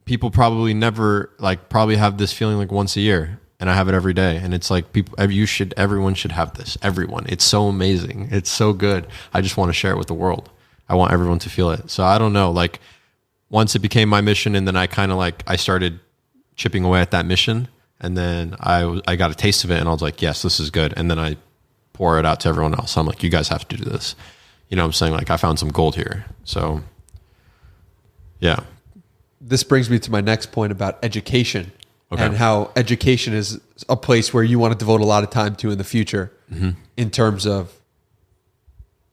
[SPEAKER 2] people probably never probably have this feeling like once a year, and I have it every day. And it's like everyone should have this. Everyone. It's so amazing. It's so good. I just want to share it with the world. I want everyone to feel it. So I don't know, once it became my mission, and then I kind of I started chipping away at that mission, and then I got a taste of it, and I was like, yes, this is good. And then I pour it out to everyone else. I'm like, you guys have to do this. You know what I'm saying? I found some gold here. So yeah.
[SPEAKER 1] This brings me to my next point about education and how education is a place where you want to devote a lot of time to in the future in terms of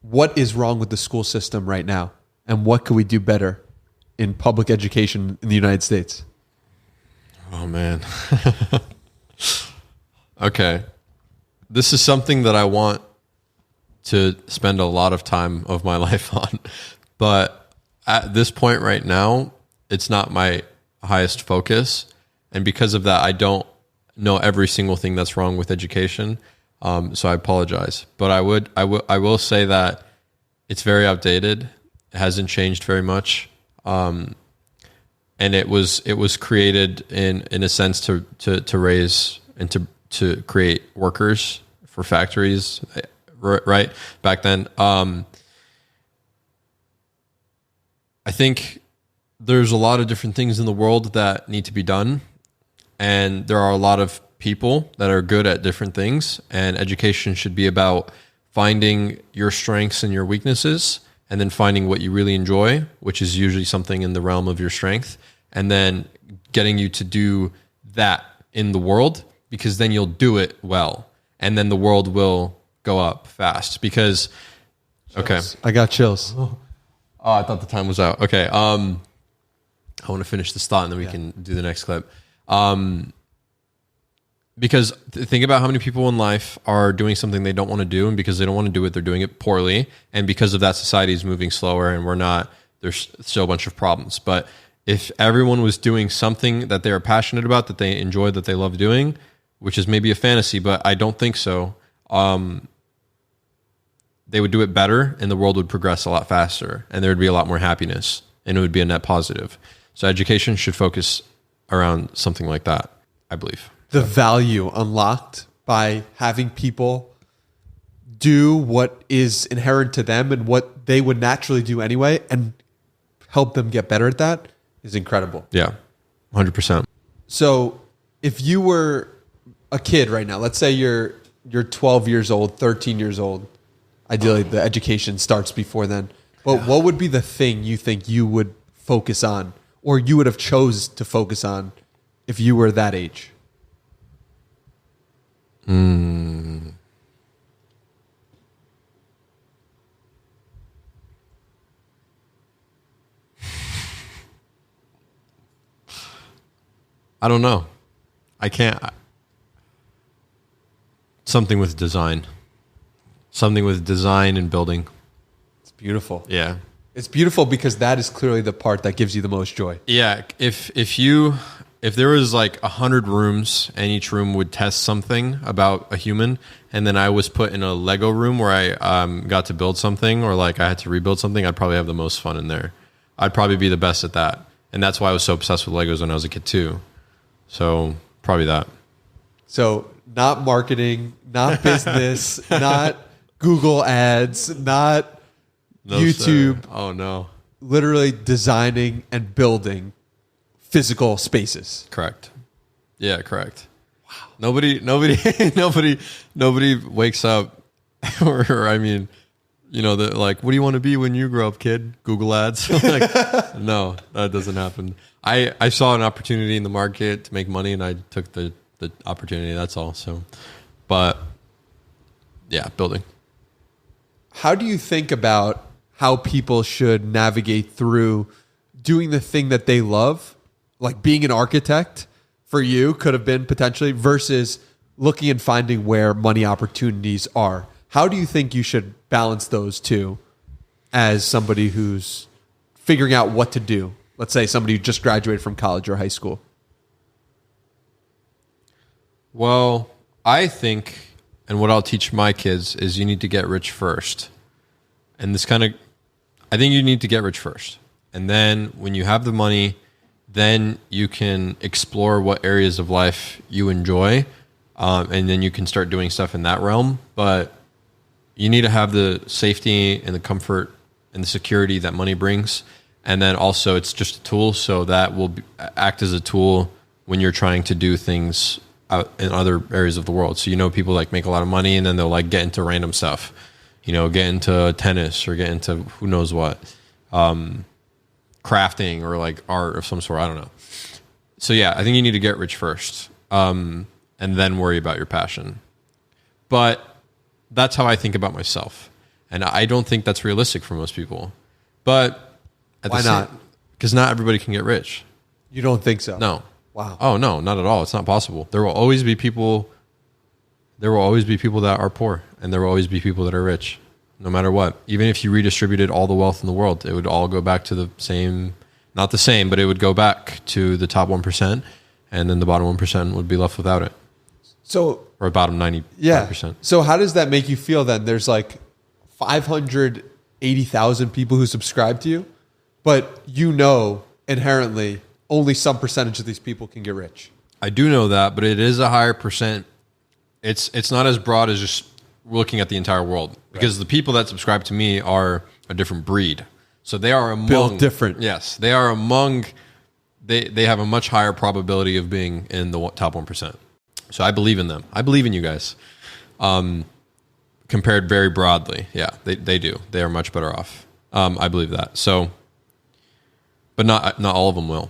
[SPEAKER 1] what is wrong with the school system right now and what could we do better in public education in the United States?
[SPEAKER 2] Oh, man. Okay. This is something that I want to spend a lot of time of my life on. But at this point right now, it's not my highest focus. And because of that, I don't know every single thing that's wrong with education. So I apologize. But I will say that it's very outdated. It hasn't changed very much. And it was created in a sense to raise and to create workers for factories, right? Back then. I think there's a lot of different things in the world that need to be done. And there are a lot of people that are good at different things. And education should be about finding your strengths and your weaknesses, and then finding what you really enjoy, which is usually something in the realm of your strength, and then getting you to do that in the world, because then you'll do it well, and then the world will go up fast. Because okay,
[SPEAKER 1] I got chills.
[SPEAKER 2] Oh, I thought the time was out. Okay, I want to finish this thought and then we can do the next clip. Because think about how many people in life are doing something they don't want to do, and because they don't want to do it, they're doing it poorly. And because of that, society is moving slower, and we're not. There's still a bunch of problems. But if everyone was doing something that they are passionate about, that they enjoy, that they love doing, which is maybe a fantasy, but I don't think so, they would do it better, and the world would progress a lot faster, and there would be a lot more happiness, and it would be a net positive. So education should focus around something like that, I believe.
[SPEAKER 1] The value unlocked by having people do what is inherent to them and what they would naturally do anyway, and help them get better at that is incredible.
[SPEAKER 2] Yeah, 100%.
[SPEAKER 1] So if you were a kid right now, let's say you're 12 years old, 13 years old, ideally the education starts before then, but what would be the thing you think you would focus on, or you would have chose to focus on if you were that age?
[SPEAKER 2] I don't know. I can't. Something with design. Something with design and building.
[SPEAKER 1] It's beautiful.
[SPEAKER 2] Yeah.
[SPEAKER 1] It's beautiful because that is clearly the part that gives you the most joy.
[SPEAKER 2] Yeah. If there was like 100 rooms and each room would test something about a human, and then I was put in a Lego room where I got to build something, or like I had to rebuild something, I'd probably have the most fun in there. I'd probably be the best at that. And that's why I was so obsessed with Legos when I was a kid too. So probably that.
[SPEAKER 1] So not marketing, not business, not Google ads, not YouTube.
[SPEAKER 2] Sir. Oh no.
[SPEAKER 1] Literally designing and building physical spaces.
[SPEAKER 2] Correct. Yeah, correct. Wow. Nobody wakes up or I mean, you know, like, what do you want to be when you grow up, kid? Google ads. Like, no, that doesn't happen. I saw an opportunity in the market to make money, and I took the opportunity. That's all. So, but yeah, building.
[SPEAKER 1] How do you think about how people should navigate through doing the thing that they love, like being an architect for you could have been potentially, versus looking and finding where money opportunities are? How do you think you should balance those two as somebody who's figuring out what to do? Let's say somebody who just graduated from college or high school.
[SPEAKER 2] Well, I think, and what I'll teach my kids is you need to get rich first. And I think you need to get rich first. And then when you have the money, then you can explore what areas of life you enjoy. And then you can start doing stuff in that realm. But you need to have the safety and the comfort and the security that money brings. And then also it's just a tool, so that will act as a tool when you're trying to do things out in other areas of the world. So, you know, people like make a lot of money and then they'll like get into random stuff, you know, get into tennis or get into who knows what, crafting or like art of some sort. I don't know. So yeah, I think you need to get rich first, and then worry about your passion. But that's how I think about myself. And I don't think that's realistic for most people. But
[SPEAKER 1] why not?
[SPEAKER 2] Because not everybody can get rich.
[SPEAKER 1] You don't think so?
[SPEAKER 2] No.
[SPEAKER 1] Wow.
[SPEAKER 2] Oh no, not at all. It's not possible. There will always be people that are poor, and there will always be people that are rich, no matter what. Even if you redistributed all the wealth in the world, it would all go back to the same, not the same, but it would go back to the top 1%, and then the bottom 1% would be left without it.
[SPEAKER 1] So,
[SPEAKER 2] or bottom 90%.
[SPEAKER 1] Yeah. So how does that make you feel then? There's like 580,000 people who subscribe to you, but you know inherently only some percentage of these people can get rich.
[SPEAKER 2] I do know that, but it is a higher percent. It's not as broad as just looking at the entire world, because the people that subscribe to me are a different breed. So they are among
[SPEAKER 1] built different.
[SPEAKER 2] Yes, they are among. They have a much higher probability of being in the top 1%. So I believe in them. I believe in you guys. Compared very broadly, yeah, they do. They are much better off. I believe that. So, but not all of them will.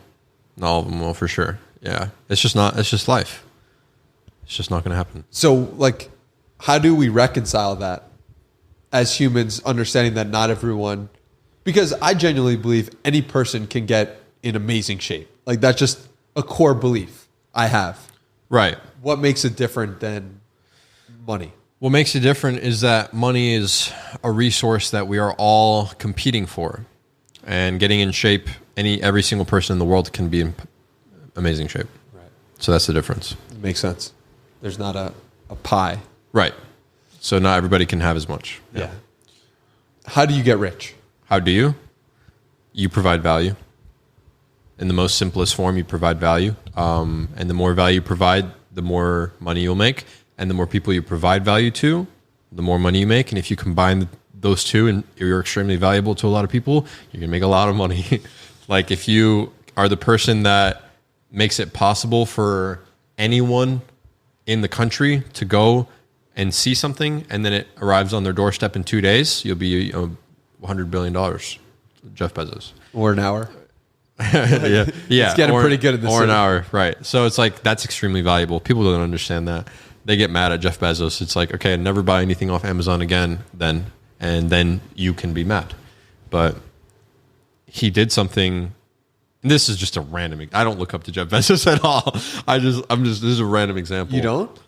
[SPEAKER 2] Not all of them will, for sure. Yeah. It's just not, it's just life. It's just not going to happen.
[SPEAKER 1] So like, how do we reconcile that as humans, understanding that not everyone, because I genuinely believe any person can get in amazing shape. Like that's just a core belief I have.
[SPEAKER 2] Right.
[SPEAKER 1] What makes it different than money?
[SPEAKER 2] What makes it different is that money is a resource that we are all competing for, and getting in shape. Every single person in the world can be in amazing shape.
[SPEAKER 1] Right.
[SPEAKER 2] So that's the difference.
[SPEAKER 1] It makes sense. There's not a pie.
[SPEAKER 2] Right. So not everybody can have as much.
[SPEAKER 1] Yeah. How do you get rich?
[SPEAKER 2] How do you? You provide value. In the most simplest form, you provide value. And the more value you provide, the more money you'll make. And the more people you provide value to, the more money you make. And if you combine those two and you're extremely valuable to a lot of people, you're going to make a lot of money. Like if you are the person that makes it possible for anyone in the country to go and see something and then it arrives on their doorstep in 2 days, you'll be $100 billion, Jeff Bezos.
[SPEAKER 1] Or an hour.
[SPEAKER 2] Yeah.
[SPEAKER 1] It's getting pretty good at this.
[SPEAKER 2] Or an hour, right. So it's like, that's extremely valuable. People don't understand that. They get mad at Jeff Bezos. It's like, okay, never buy anything off Amazon again then, and then you can be mad. But he did something. This is just a random, I don't look up to Jeff Bezos at all. This is a random example.
[SPEAKER 1] You don't?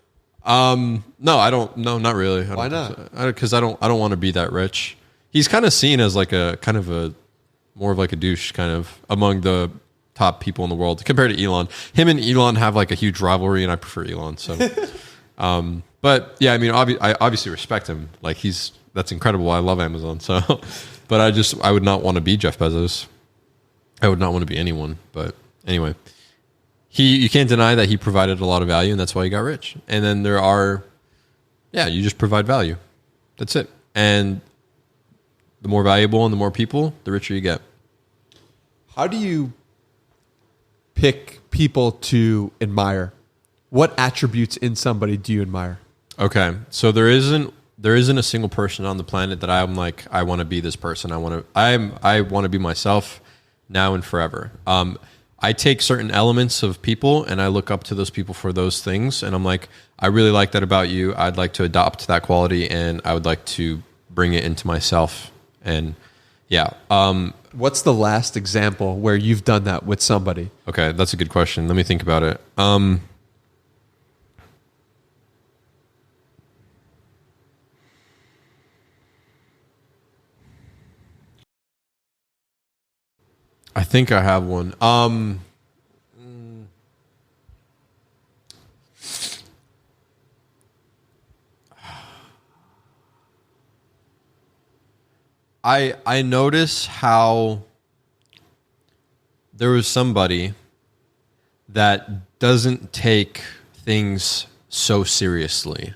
[SPEAKER 2] No, I don't. No, not really.
[SPEAKER 1] Why not?
[SPEAKER 2] Because I don't want to be that rich. He's kind of seen as like a kind of a more of like a douche kind of among the top people in the world compared to Elon. Him and Elon have like a huge rivalry, and I prefer Elon. So, but yeah, I mean, I obviously respect him. Like that's incredible. I love Amazon. So, but I would not want to be Jeff Bezos. I would not want to be anyone. But anyway, you can't deny that he provided a lot of value, and that's why he got rich. And then you just provide value. That's it. And the more valuable and the more people, the richer you get.
[SPEAKER 1] How do you pick people to admire? What attributes in somebody do you admire? Okay,
[SPEAKER 2] so there isn't a single person on the planet that I'm like, I want to be this person. I want to be myself now and forever. I take certain elements of people and I look up to those people for those things, and I'm like, I really like that about you. I'd like to adopt that quality, and I would like to bring it into myself. And yeah.
[SPEAKER 1] What's the last example where you've done that with somebody?
[SPEAKER 2] Okay, that's a good question. Let me think about it. I think I have one. I notice how there was somebody that doesn't take things so seriously,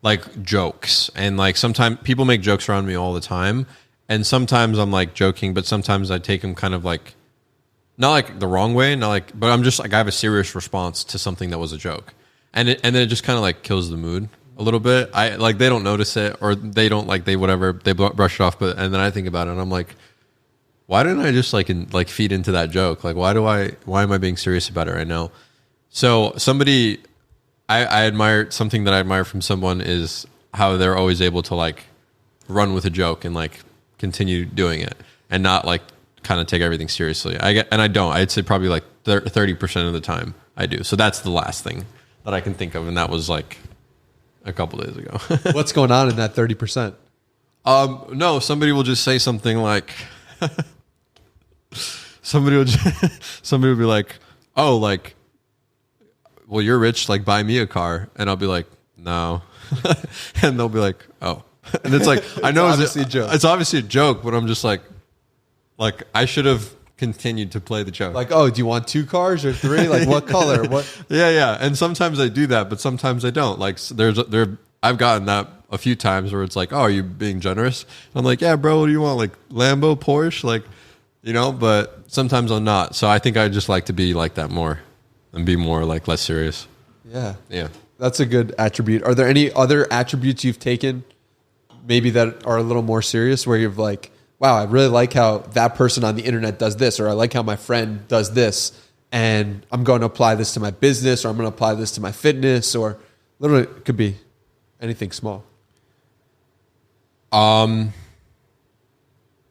[SPEAKER 2] like jokes. And like sometimes people make jokes around me all the time, and sometimes I'm like joking, but sometimes I take them kind of like, not like the wrong way, not like, but I'm just like, I have a serious response to something that was a joke. And then it just kind of like kills the mood a little bit. I like, they don't notice it, or they don't like, they brush it off. And then I think about it and I'm like, why didn't I just like feed into that joke? Like, why am I being serious about it right now? So somebody, I admire, something that I admire from someone is how they're always able to like run with a joke and like continue doing it and not like kind of take everything seriously. I'd say probably like 30% of the time I do. So that's the last thing that I can think of. And that was like a couple days ago.
[SPEAKER 1] What's going on in that 30%?
[SPEAKER 2] No, somebody will just say something like, somebody will be like, oh, like, well, you're rich, like buy me a car. And I'll be like, no. And they'll be like, oh. And it's like, I know
[SPEAKER 1] obviously a joke.
[SPEAKER 2] It's obviously a joke, but I'm just like I should have continued to play the joke.
[SPEAKER 1] Like, oh, do you want 2 cars or 3? Like, what color? What?
[SPEAKER 2] Yeah. And sometimes I do that, but sometimes I don't. Like, I've gotten that a few times where it's like, oh, are you being generous? And I'm like, yeah, bro, what do you want? Like Lambo, Porsche? Like, you know, but sometimes I'm not. So I think I just like to be like that more and be more like less serious.
[SPEAKER 1] Yeah.
[SPEAKER 2] Yeah.
[SPEAKER 1] That's a good attribute. Are there any other attributes you've taken maybe that are a little more serious where you're like, wow, I really like how that person on the internet does this, or I like how my friend does this, and I'm going to apply this to my business, or I'm going to apply this to my fitness, or literally it could be anything small.
[SPEAKER 2] Yeah,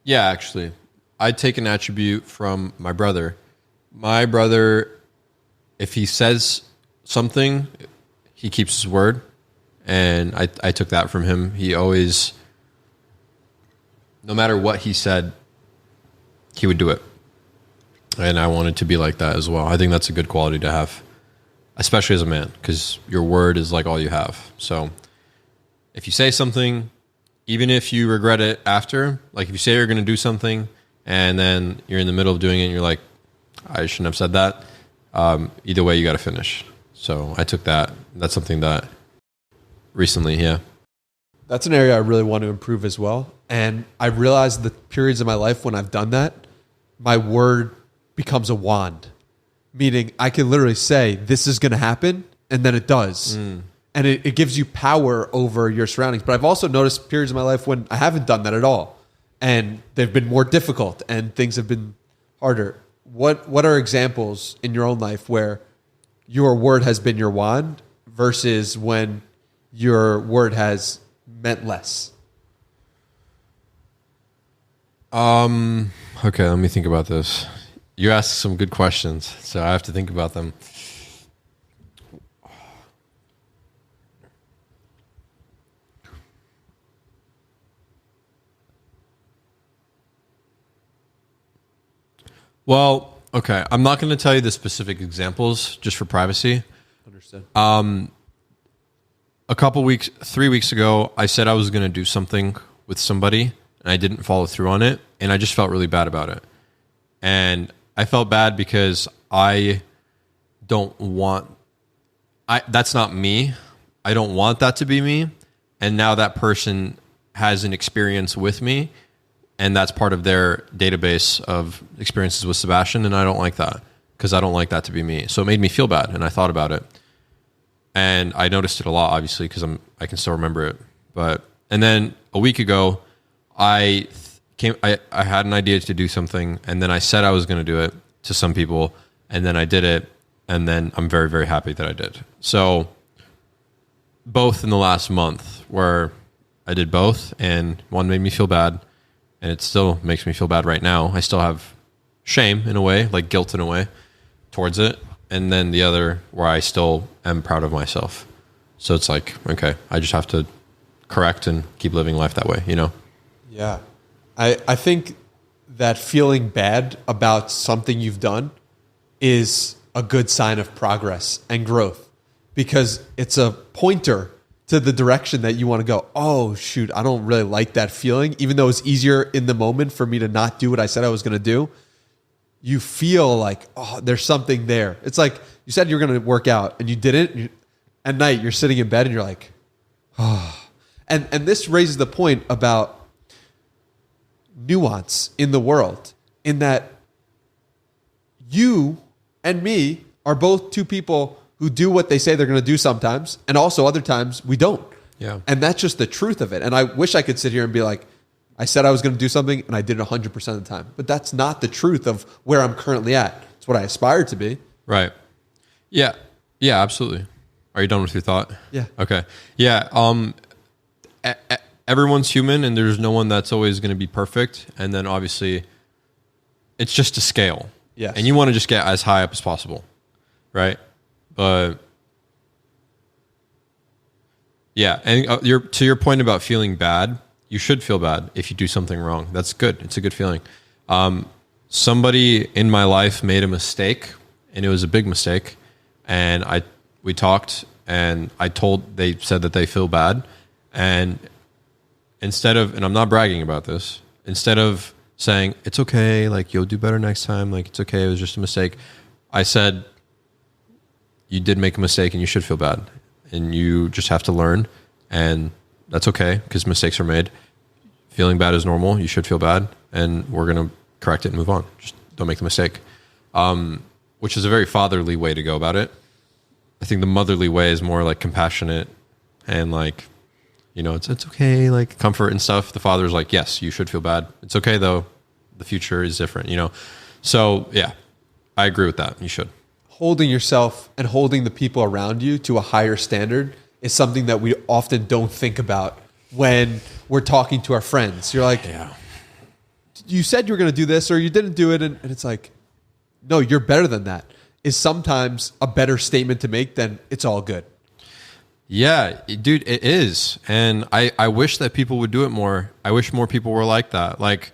[SPEAKER 2] actually, I'd take an attribute from my brother. My brother, if he says something, he keeps his word. And I took that from him. He always, no matter what he said, he would do it. And I wanted to be like that as well. I think that's a good quality to have, especially as a man, because your word is like all you have. So if you say something, even if you regret it after, like if you say you're going to do something and then you're in the middle of doing it and you're like, I shouldn't have said that. Either way, you got to finish. So I took that. That's something that recently, yeah.
[SPEAKER 1] That's an area I really want to improve as well. And I realized the periods of my life when I've done that, my word becomes a wand. Meaning I can literally say, this is going to happen, and then it does. And it gives you power over your surroundings. But I've also noticed periods of my life when I haven't done that at all. And they've been more difficult and things have been harder. What are examples in your own life where your word has been your wand versus when your word has meant less?
[SPEAKER 2] Okay, let me think about this. You asked some good questions, so I have to think about them. Well, okay. I'm not going to tell you the specific examples just for privacy.
[SPEAKER 1] Understood.
[SPEAKER 2] A couple weeks, 3 weeks ago, I said I was going to do something with somebody and I didn't follow through on it. And I just felt really bad about it. And I felt bad because I don't want, that's not me. I don't want that to be me. And now that person has an experience with me, and that's part of their database of experiences with Sebastian. And I don't like that because I don't like that to be me. So it made me feel bad. And I thought about it. And I noticed it a lot, obviously, because I can still remember it. And then a week ago, I had an idea to do something, and then I said I was going to do it to some people, and then I did it, and then I'm very, very happy that I did. So both in the last month, where I did both, and one made me feel bad, and it still makes me feel bad right now. I still have shame in a way, like guilt in a way, towards it. And then the other where I still am proud of myself. So it's like, okay, I just have to correct and keep living life that way, you know?
[SPEAKER 1] Yeah. I think that feeling bad about something you've done is a good sign of progress and growth, because it's a pointer to the direction that you want to go. Oh, shoot, I don't really like that feeling. Even though it's easier in the moment for me to not do what I said I was going to do, you feel like, oh, there's something there. It's like you said you're going to work out and you didn't. At night, you're sitting in bed and you're like, oh. And this raises the point about nuance in the world, in that you and me are both two people who do what they say they're going to do sometimes, and also other times we don't.
[SPEAKER 2] Yeah.
[SPEAKER 1] And that's just the truth of it. And I wish I could sit here and be like, I said I was going to do something and I did it 100% of the time. But that's not the truth of where I'm currently at. It's what I aspire to be.
[SPEAKER 2] Right. Yeah. Yeah, absolutely. Are you done with your thought?
[SPEAKER 1] Yeah.
[SPEAKER 2] Okay. Yeah. Everyone's human, and there's no one that's always going to be perfect. And then obviously it's just a scale.
[SPEAKER 1] Yes.
[SPEAKER 2] And you want to just get as high up as possible. Right. But yeah. And to your point about feeling bad, you should feel bad if you do something wrong. That's good. It's a good feeling. Somebody in my life made a mistake, and it was a big mistake. And we talked, and they said that they feel bad. And and I'm not bragging about this, instead of saying, it's okay, like you'll do better next time, like it's okay, it was just a mistake, I said, you did make a mistake and you should feel bad. And you just have to learn, and that's okay, because mistakes are made. Feeling bad is normal. You should feel bad, and we're going to correct it and move on. Just don't make the mistake. Which is a very fatherly way to go about it. I think the motherly way is more like compassionate and like, you know, it's okay, like comfort and stuff. The father's like, yes, you should feel bad. It's okay though. The future is different, you know? So yeah, I agree with that. You should.
[SPEAKER 1] Holding yourself and holding the people around you to a higher standard is something that we often don't think about when we're talking to our friends. You're like, you said you were going to do this or you didn't do it. And it's like, no, you're better than that is sometimes a better statement to make than it's all good.
[SPEAKER 2] Yeah, dude, it is. And I wish that people would do it more. I wish more people were like that. Like,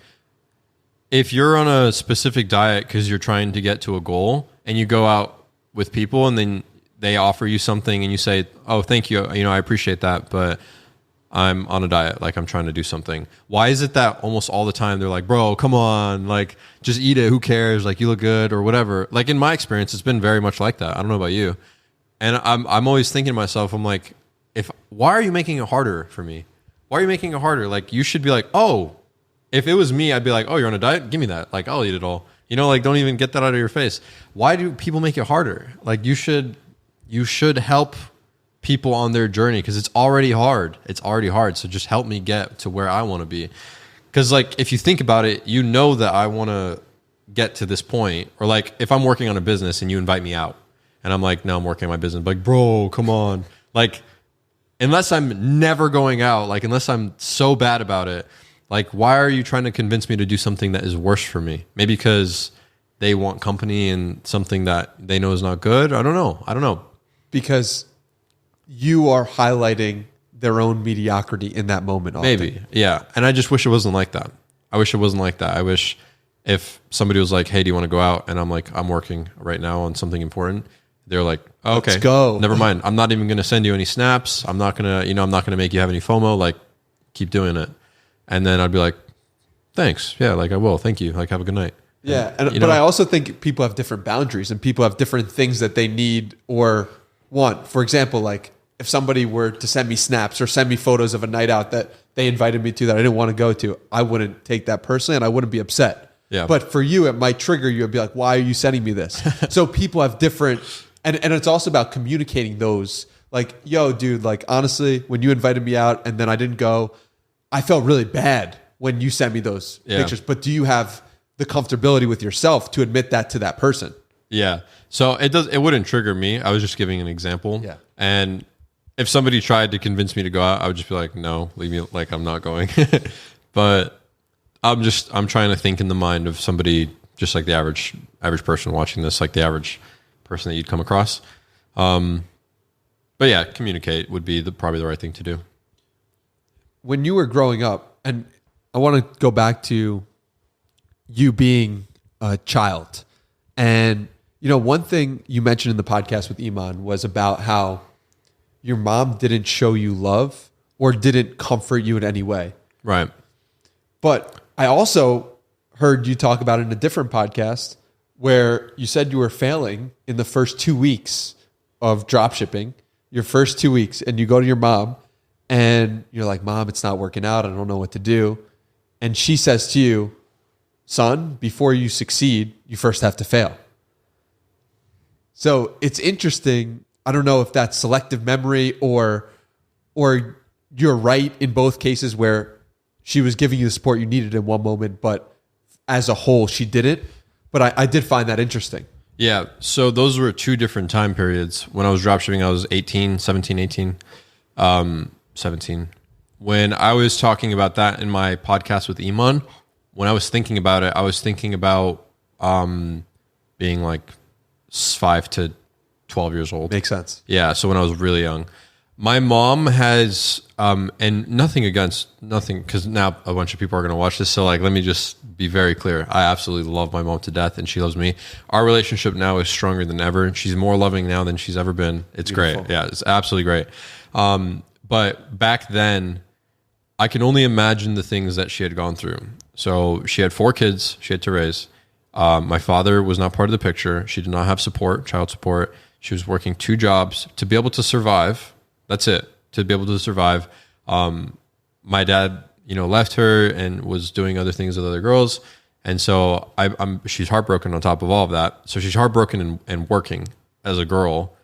[SPEAKER 2] if you're on a specific diet because you're trying to get to a goal and you go out with people and then they offer you something and you say, oh, thank you. You know, I appreciate that, but I'm on a diet. Like, I'm trying to do something. Why is it that almost all the time they're like, bro, come on, like, just eat it. Who cares? Like, you look good or whatever. Like, in my experience, it's been very much like that. I don't know about you. And I'm always thinking to myself, I'm like, why are you making it harder for me? Why are you making it harder? Like, you should be like, oh, if it was me, I'd be like, oh, you're on a diet? Give me that. Like, I'll eat it all. You know, like, don't even get that out of your face. Why do people make it harder? Like, you should help people on their journey because it's already hard. It's already hard. So just help me get to where I want to be. Because, like, if you think about it, you know that I want to get to this point. Or, like, if I'm working on a business and you invite me out and I'm like, no, I'm working on my business. Like, bro, come on. Like, unless I'm never going out, like, unless I'm so bad about it, like, why are you trying to convince me to do something that is worse for me? Maybe because they want company and something that they know is not good. I don't know.
[SPEAKER 1] Because you are highlighting their own mediocrity in that moment. Often.
[SPEAKER 2] Maybe. Yeah. And I just wish it wasn't like that. I wish if somebody was like, hey, do you want to go out? And I'm like, I'm working right now on something important. They're like, oh, okay,
[SPEAKER 1] let's go.
[SPEAKER 2] Never mind. I'm not even going to send you any snaps. I'm not going to make you have any FOMO. Like, keep doing it. And then I'd be like, thanks. Yeah. Like, I will. Thank you. Like, have a good night.
[SPEAKER 1] Yeah. But I also think people have different boundaries and people have different things that they need or want. For example, like, if somebody were to send me snaps or send me photos of a night out that they invited me to that I didn't want to go to, I wouldn't take that personally and I wouldn't be upset.
[SPEAKER 2] Yeah.
[SPEAKER 1] But for you, it might trigger you and be like, why are you sending me this? So people have different, and it's also about communicating those. Like, yo, dude, like, honestly, when you invited me out and then I didn't go, I felt really bad when you sent me those pictures. But do you have the comfortability with yourself to admit that to that person?
[SPEAKER 2] Yeah. So it wouldn't trigger me. I was just giving an example.
[SPEAKER 1] Yeah.
[SPEAKER 2] And if somebody tried to convince me to go out, I would just be like, no, leave me, like, I'm not going. But I'm trying to think in the mind of somebody just like the average person watching this, like the average person that you'd come across. But yeah, communicate would be probably the right thing to do.
[SPEAKER 1] When you were growing up, and I want to go back to you being a child, and one thing you mentioned in the podcast with Iman was about how your mom didn't show you love or didn't comfort you in any way.
[SPEAKER 2] Right.
[SPEAKER 1] But I also heard you talk about it in a different podcast where you said you were failing in the first 2 weeks of drop shipping, your first 2 weeks, and you go to your mom and you're like, Mom, it's not working out. I don't know what to do. And she says to you, son, before you succeed, you first have to fail. So it's interesting. I don't know if that's selective memory or you're right in both cases where she was giving you the support you needed in one moment, but as a whole, she didn't. But I did find that interesting.
[SPEAKER 2] Yeah. So those were two different time periods. When I was dropshipping, I was 17. When I was talking about that in my podcast with Iman, when I was thinking about it, I was thinking about being like 5 to 12 years old.
[SPEAKER 1] Makes sense.
[SPEAKER 2] Yeah. So when I was really young, my mom has, and nothing, because now a bunch of people are going to watch this. So, like, let me just be very clear. I absolutely love my mom to death and she loves me. Our relationship now is stronger than ever. She's more loving now than she's ever been. It's Beautiful. Great. Yeah, it's absolutely great. But back then, I can only imagine the things that she had gone through. So she had 4 kids she had to raise. My father was not part of the picture. She did not have support, child support. She was working 2 jobs to be able to survive. That's it, to be able to survive. My dad, left her and was doing other things with other girls. And so she's heartbroken on top of all of that. So she's heartbroken and working as a girl.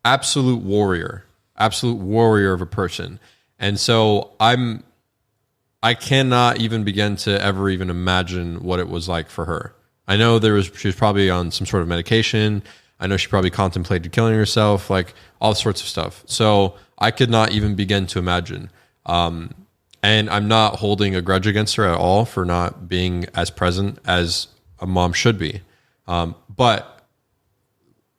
[SPEAKER 2] Absolute warrior of a person. And so I cannot even begin to ever even imagine what it was like for her. I know she was probably on some sort of medication. I know she probably contemplated killing herself, like all sorts of stuff. So I could not even begin to imagine. And I'm not holding a grudge against her at all for not being as present as a mom should be. But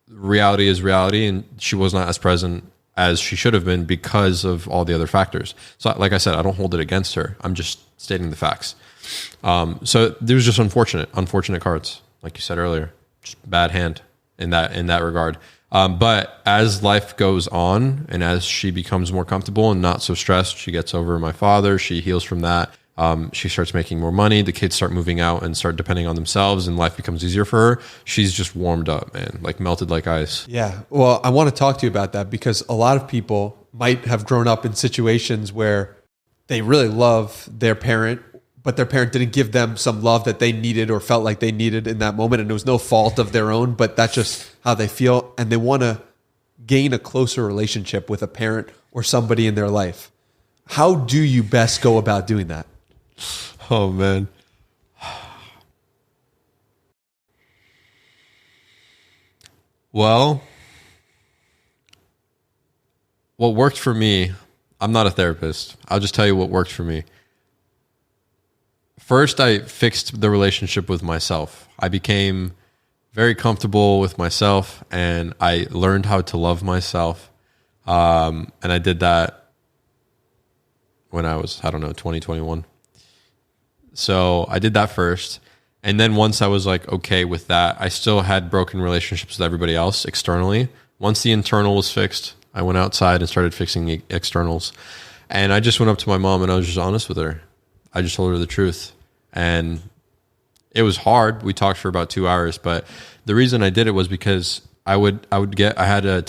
[SPEAKER 2] reality is reality, and she was not as present as she should have been because of all the other factors. So like I said, I don't hold it against her. I'm just stating the facts. So there was just unfortunate cards, like you said earlier, just bad hand in that regard. But as life goes on and as she becomes more comfortable and not so stressed, she gets over my father, she heals from that. She starts making more money. The kids start moving out and start depending on themselves, and life becomes easier for her. She's just warmed up, man, like melted like ice.
[SPEAKER 1] Yeah. Well, I want to talk to you about that because a lot of people might have grown up in situations where they really love their parent, but their parent didn't give them some love that they needed or felt like they needed in that moment. And it was no fault of their own, but that's just how they feel. And they want to gain a closer relationship with a parent or somebody in their life. How do you best go about doing that?
[SPEAKER 2] Oh, man. Well, what worked for me, I'm not a therapist. I'll just tell you what worked for me. First, I fixed the relationship with myself. I became very comfortable with myself, and I learned how to love myself. And I did that when I was, 2021. So I did that first. And then once I was like, okay with that, I still had broken relationships with everybody else externally. Once the internal was fixed, I went outside and started fixing the externals. And I just went up to my mom and I was just honest with her. I just told her the truth. And it was hard. We talked for about 2 hours, but the reason I did it was because I had a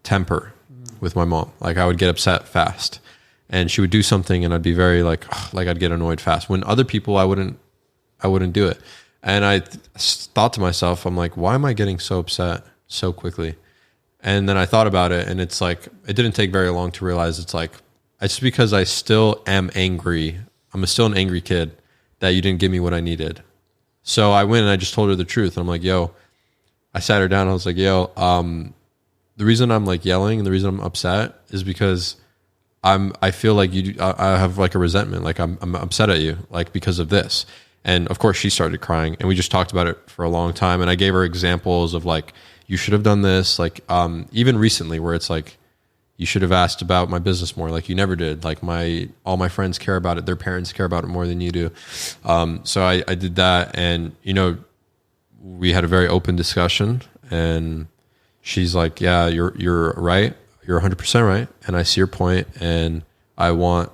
[SPEAKER 2] temper with my mom. Like I would get upset fast. And she would do something and I'd be very like I'd get annoyed fast. When other people, I wouldn't do it. And I thought to myself, I'm like, why am I getting so upset so quickly? And then I thought about it, and it's like, it didn't take very long to realize it's like, it's because I still am angry. I'm still an angry kid that you didn't give me what I needed. So I went and I just told her the truth. And I'm like, yo, I sat her down. I was like, yo, the reason I'm like yelling and the reason I'm upset is because I feel like I have like a resentment. Like I'm upset at you, like because of this. And of course she started crying, and we just talked about it for a long time. And I gave her examples of like, you should have done this. Like, even recently where it's like, you should have asked about my business more. Like you never did. Like all my friends care about it. Their parents care about it more than you do. So I did that, and we had a very open discussion, and she's like, yeah, you're right. You're 100% right. And I see your point, and I'm going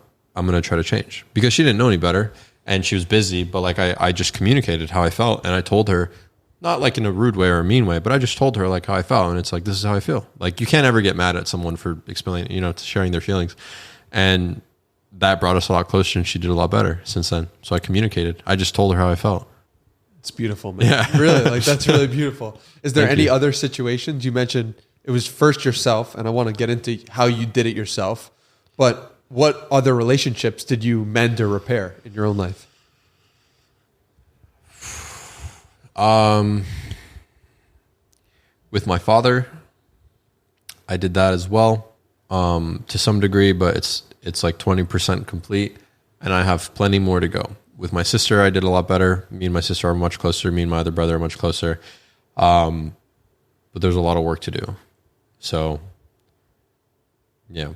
[SPEAKER 2] to try to change, because she didn't know any better and she was busy, but like I just communicated how I felt, and I told her, not like in a rude way or a mean way, but I just told her like how I felt. And it's like, this is how I feel. Like you can't ever get mad at someone for explaining, sharing their feelings. And that brought us a lot closer, and she did a lot better since then. So I communicated. I just told her how I felt.
[SPEAKER 1] It's beautiful, man.
[SPEAKER 2] Yeah.
[SPEAKER 1] Really, like that's really beautiful. Is there any other situations? You mentioned it was first yourself, and I want to get into how you did it yourself, but what other relationships did you mend or repair in your own life?
[SPEAKER 2] With my father, I did that as well, to some degree, but it's like 20% complete, and I have plenty more to go. With my sister, I did a lot better. Me and my sister are much closer. Me and my other brother are much closer. But there's a lot of work to do. So, yeah.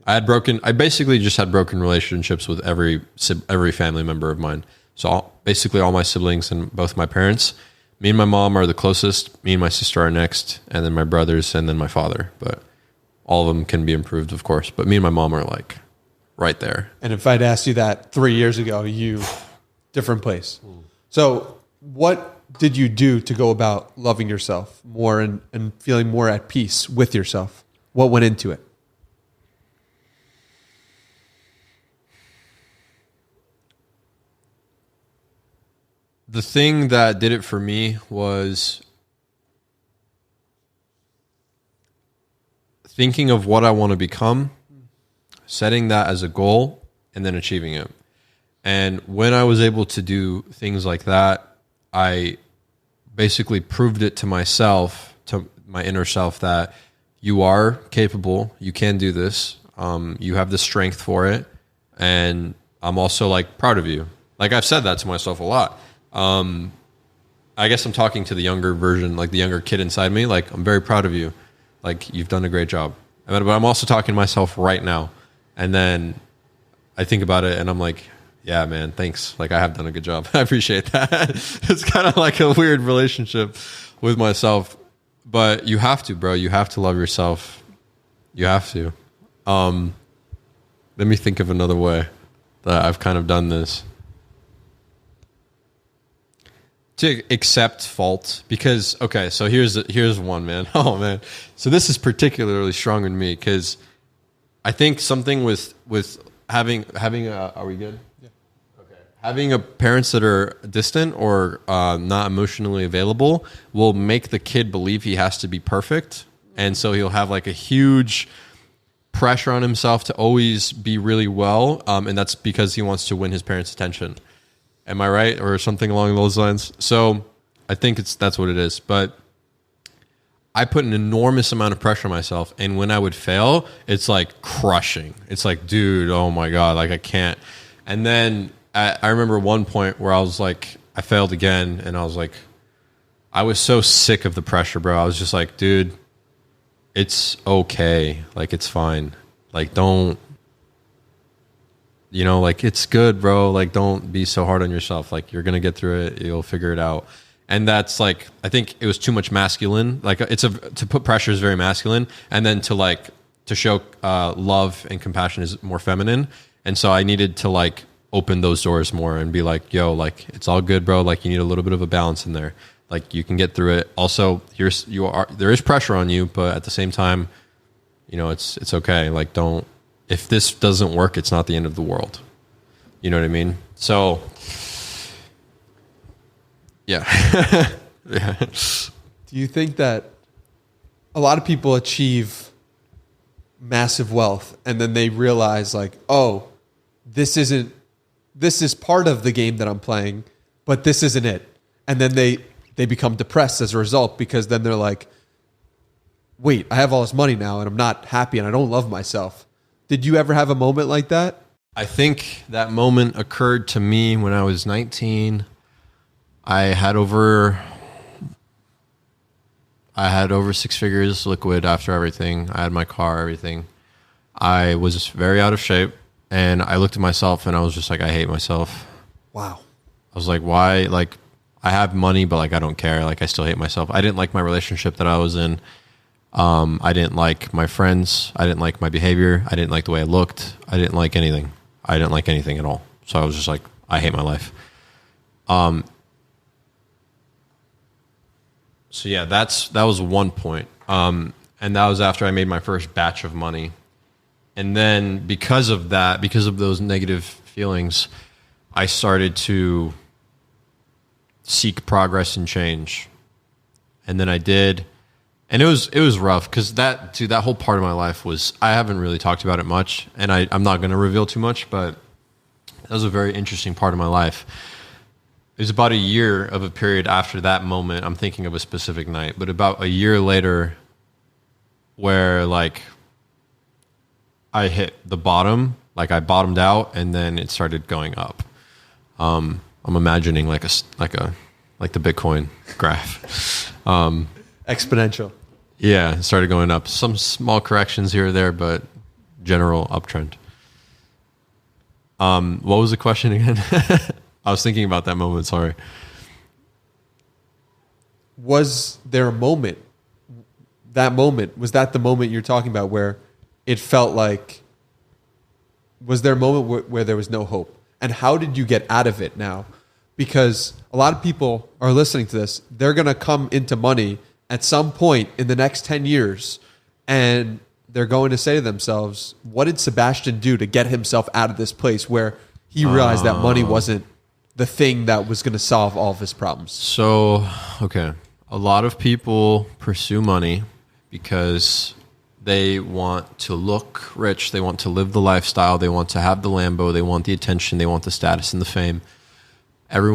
[SPEAKER 2] I basically just had broken relationships with every family member of mine. So basically all my siblings and both my parents. Me and my mom are the closest. Me and my sister are next, and then my brothers, and then my father. But all of them can be improved, of course. But me and my mom are like right there.
[SPEAKER 1] And if I'd asked you that 3 years ago, different place. So what did you do to go about loving yourself more and feeling more at peace with yourself? What went into it?
[SPEAKER 2] The thing that did it for me was thinking of what I want to become, setting that as a goal, and then achieving it. And when I was able to do things like that, I basically proved it to myself, to my inner self, that you are capable, you can do this, you have the strength for it, and I'm also like proud of you. Like I've said that to myself a lot. I guess I'm talking to the younger version, like the younger kid inside me. Like, I'm very proud of you. Like, you've done a great job. But I'm also talking to myself right now. And then I think about it and I'm like, yeah, man, thanks. Like, I have done a good job. I appreciate that. It's kind of like a weird relationship with myself. But you have to, bro. You have to love yourself. You have to. Let me think of another way that I've kind of done this. To accept fault, because okay, so here's one, man. Oh man, so this is particularly strong in me because I think something with having a, are we good? Yeah. Okay. Having a parents that are distant or not emotionally available will make the kid believe he has to be perfect, and so he'll have like a huge pressure on himself to always be really well, and that's because he wants to win his parents' attention. Am I right? Or something along those lines. So I think that's what it is. But I put an enormous amount of pressure on myself. And when I would fail, it's like crushing. It's like, dude, oh my God, like I can't. And then I remember one point where I was like, I failed again. And I was like, I was so sick of the pressure, bro. I was just like, dude, it's okay. Like, it's fine. Like, don't. You know, like, it's good, bro. Like, don't be so hard on yourself. Like, you're going to get through it. You'll figure it out. And that's like, I think it was too much masculine. Like, to put pressure is very masculine. And then to show love and compassion is more feminine. And so I needed to like open those doors more and be like, yo, like, it's all good, bro. Like, you need a little bit of a balance in there. Like, you can get through it. Also, there is pressure on you, but at the same time, you know, it's okay. Like, don't. If this doesn't work, it's not the end of the world. You know what I mean? So, yeah. Yeah.
[SPEAKER 1] Do you think that a lot of people achieve massive wealth and then they realize like, oh, this is part of the game that I'm playing, but this isn't it. And then they become depressed as a result because then they're like, wait, I have all this money now and I'm not happy and I don't love myself. Did you ever have a moment like that?
[SPEAKER 2] I think that moment occurred to me when I was 19. I had over 6 figures liquid after everything. I had my car, everything. I was very out of shape, and I looked at myself and I was just like, I hate myself.
[SPEAKER 1] Wow.
[SPEAKER 2] I was like, why? Like, I have money, but like, I don't care. Like, I still hate myself. I didn't like my relationship that I was in. I didn't like my friends. I didn't like my behavior. I didn't like the way I looked. I didn't like anything. I didn't like anything at all. So I was just like, I hate my life. So yeah, that was one point. And that was after I made my first batch of money. And then because of that, because of those negative feelings, I started to seek progress and change. And then I did. And it was rough because that whole part of my life was, I haven't really talked about it much, and I'm not going to reveal too much, but that was a very interesting part of my life. It was about a year of a period after that moment. I'm thinking of a specific night, but about a year later where like I hit the bottom, like I bottomed out and then it started going up. I'm imagining like the Bitcoin graph.
[SPEAKER 1] Exponential.
[SPEAKER 2] Yeah, it started going up. Some small corrections here or there, but general uptrend. What was the question again? I was thinking about that moment, sorry.
[SPEAKER 1] Was there a moment, was that the moment you're talking about where it felt like, was there a moment where there was no hope? And how did you get out of it now? Because a lot of people are listening to this. They're going to come into money at some point in the next 10 years, and they're going to say to themselves, what did Sebastian do to get himself out of this place where he realized that money wasn't the thing that was going to solve all of his problems? A
[SPEAKER 2] lot of people pursue money because They want to look rich. They want to live the lifestyle. They want to have the Lambo. They want the attention. They want the status and the fame. Every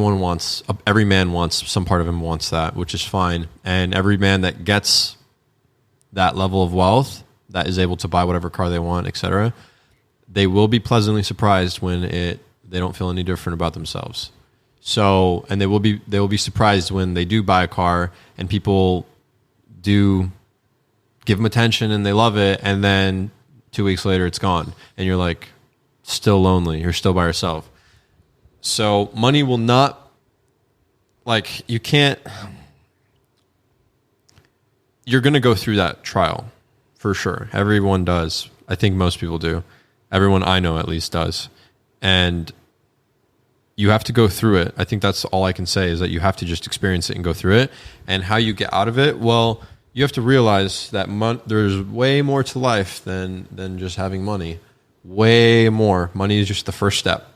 [SPEAKER 2] man wants, some part of him wants that, which is fine. And every man that gets that level of wealth, that is able to buy whatever car they want, etc., they will be pleasantly surprised when they don't feel any different about themselves. So, and they will be surprised when they do buy a car and people do give them attention and they love it, and then 2 weeks later it's gone and you're like still lonely, you're still by yourself. So money will not, like, you're going to go through that trial for sure. Everyone does. I think most people do. Everyone I know at least does. And you have to go through it. I think that's all I can say, is that you have to just experience it and go through it. And how you get out of it, well, you have to realize that there's way more to life than just having money. Way more. Money is just the first step.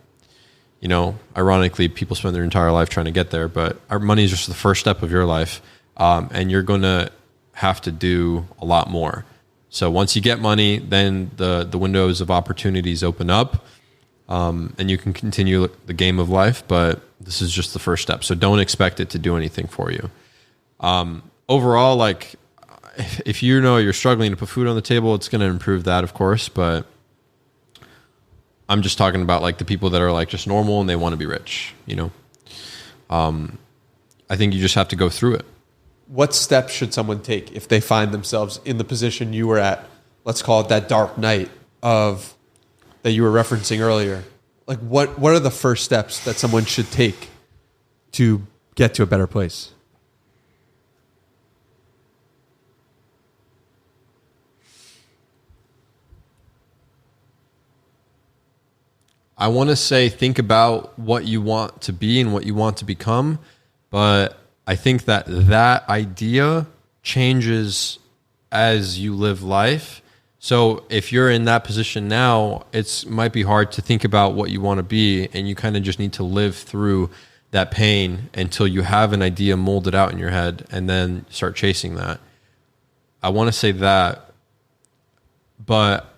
[SPEAKER 2] You know, ironically, people spend their entire life trying to get there, but our money is just the first step of your life. And you're going to have to do a lot more. So once you get money, then the windows of opportunities open up, and you can continue the game of life, but this is just the first step. So don't expect it to do anything for you. Overall, like, if you know you're struggling to put food on the table, it's going to improve that, of course, but I'm just talking about like the people that are like just normal and they want to be rich, you know? I think you just have to go through it.
[SPEAKER 1] What steps should someone take if they find themselves in the position you were at? Let's call it that dark night that you were referencing earlier. Like what are the first steps that someone should take to get to a better place?
[SPEAKER 2] I want to say think about what you want to be and what you want to become, but I think that idea changes as you live life. So if you're in that position now, it might be hard to think about what you want to be, and you kind of just need to live through that pain until you have an idea molded out in your head and then start chasing that. I want to say that, but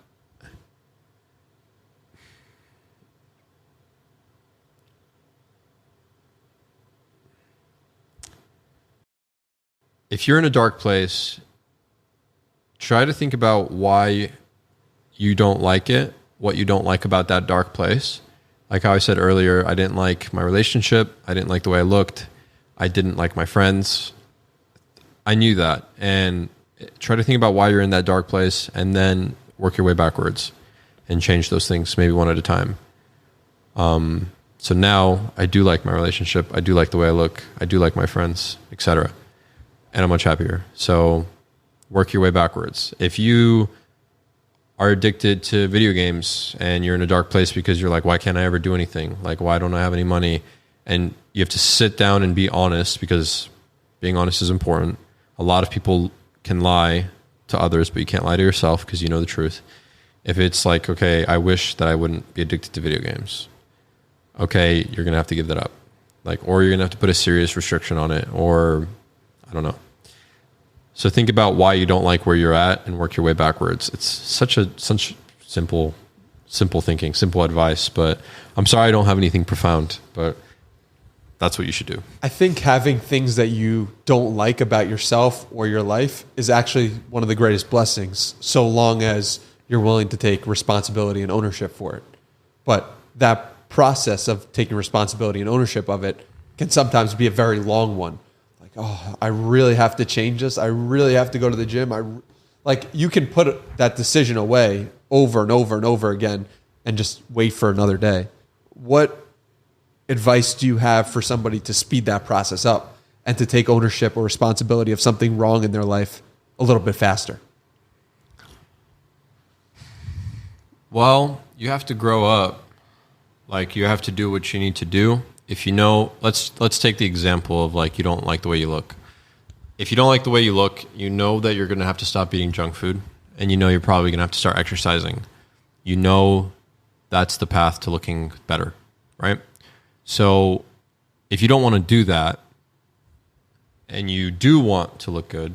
[SPEAKER 2] if you're in a dark place, try to think about why you don't like it, what you don't like about that dark place. Like how I said earlier, I didn't like my relationship. I didn't like the way I looked. I didn't like my friends. I knew that. And try to think about why you're in that dark place and then work your way backwards and change those things maybe one at a time. So now I do like my relationship. I do like the way I look. I do like my friends, etc. And I'm much happier. So work your way backwards. If you are addicted to video games and you're in a dark place because you're like, why can't I ever do anything? Like, why don't I have any money? And you have to sit down and be honest, because being honest is important. A lot of people can lie to others, but you can't lie to yourself because you know the truth. If it's like, okay, I wish that I wouldn't be addicted to video games. Okay, you're going to have to give that up. Like, or you're going to have to put a serious restriction on it, or I don't know. So think about why you don't like where you're at and work your way backwards. It's such simple thinking, simple advice, but I'm sorry I don't have anything profound, but that's what you should do.
[SPEAKER 1] I think having things that you don't like about yourself or your life is actually one of the greatest blessings, so long as you're willing to take responsibility and ownership for it. But that process of taking responsibility and ownership of it can sometimes be a very long one. Like, oh, I really have to change this. I really have to go to the gym. Like, you can put that decision away over and over and over again and just wait for another day. What advice do you have for somebody to speed that process up and to take ownership or responsibility of something wrong in their life a little bit faster?
[SPEAKER 2] Well, you have to grow up. Like, you have to do what you need to do. If you know, let's take the example of, like, you don't like the way you look. If you don't like the way you look, you know that you're going to have to stop eating junk food, and you know you're probably going to have to start exercising. You know that's the path to looking better, right? So if you don't want to do that, and you do want to look good,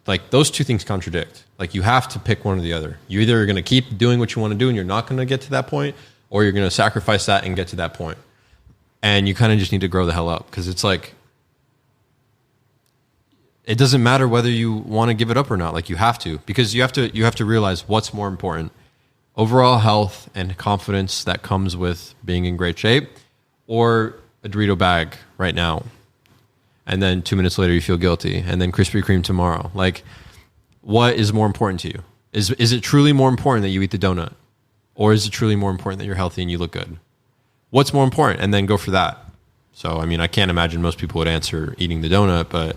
[SPEAKER 2] like those two things contradict. Like you have to pick one or the other. You either are going to keep doing what you want to do and you're not going to get to that point, or you're going to sacrifice that and get to that point. And you kind of just need to grow the hell up, because it's like, it doesn't matter whether you want to give it up or not. Like you have to, because you have to realize what's more important: overall health and confidence that comes with being in great shape, or a Dorito bag right now. And then 2 minutes later you feel guilty, and then Krispy Kreme tomorrow. Like, what is more important to you? Is it truly more important that you eat the donut? Or is it truly more important that you're healthy and you look good? What's more important? And then go for that. So, I mean, I can't imagine most people would answer eating the donut, but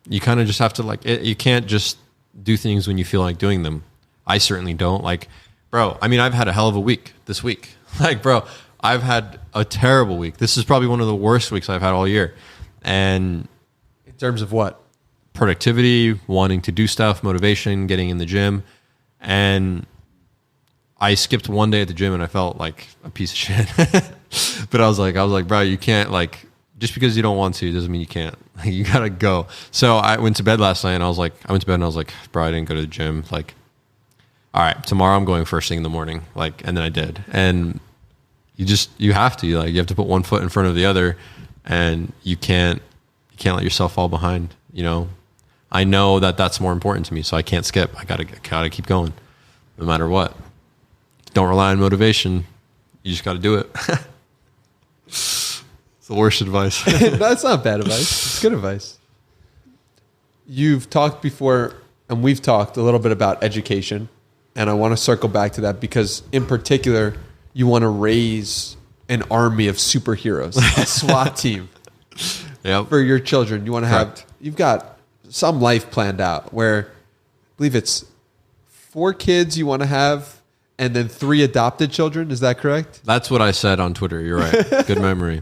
[SPEAKER 2] you kind of just have to, like, you can't just do things when you feel like doing them. I certainly don't. Like, bro, I mean, I've had a hell of a week this week. Like, bro, I've had a terrible week. This is probably one of the worst weeks I've had all year. And
[SPEAKER 1] in terms of what?
[SPEAKER 2] Productivity, wanting to do stuff, motivation, getting in the gym. And I skipped one day at the gym and I felt like a piece of shit. But I was like, bro, you can't, like, just because you don't want to doesn't mean you can't. You gotta go. So I went to bed last night and I went to bed and I was like, bro, I didn't go to the gym. Like, all right, tomorrow I'm going first thing in the morning. Like, and then I did. And you have to, like, you have to put one foot in front of the other, and you can't let yourself fall behind. You know, I know that that's more important to me, so I can't skip. I gotta keep going, no matter what. Don't rely on motivation. You just got to do it. It's the worst advice.
[SPEAKER 1] That's not bad advice. It's good advice. You've talked before, and we've talked a little bit about education, and I want to circle back to that because, in particular, you want to raise an army of superheroes, a SWAT team for your children. You want to you've got some life planned out where I believe it's 4 kids you want to have and then 3 adopted children. Is that correct?
[SPEAKER 2] That's what I said on Twitter. You're right. Good memory.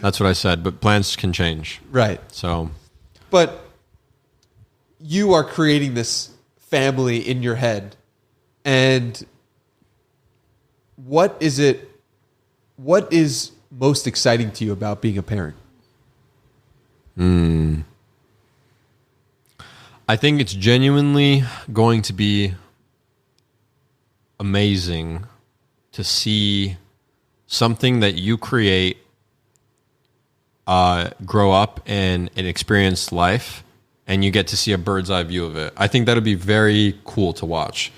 [SPEAKER 2] That's what I said, but plans can change.
[SPEAKER 1] Right.
[SPEAKER 2] So,
[SPEAKER 1] but you are creating this family in your head, and what is most exciting to you about being a parent?
[SPEAKER 2] I think it's genuinely going to be amazing to see something that you create grow up and experience life, and you get to see a bird's eye view of it. I think that'll be very cool to watch.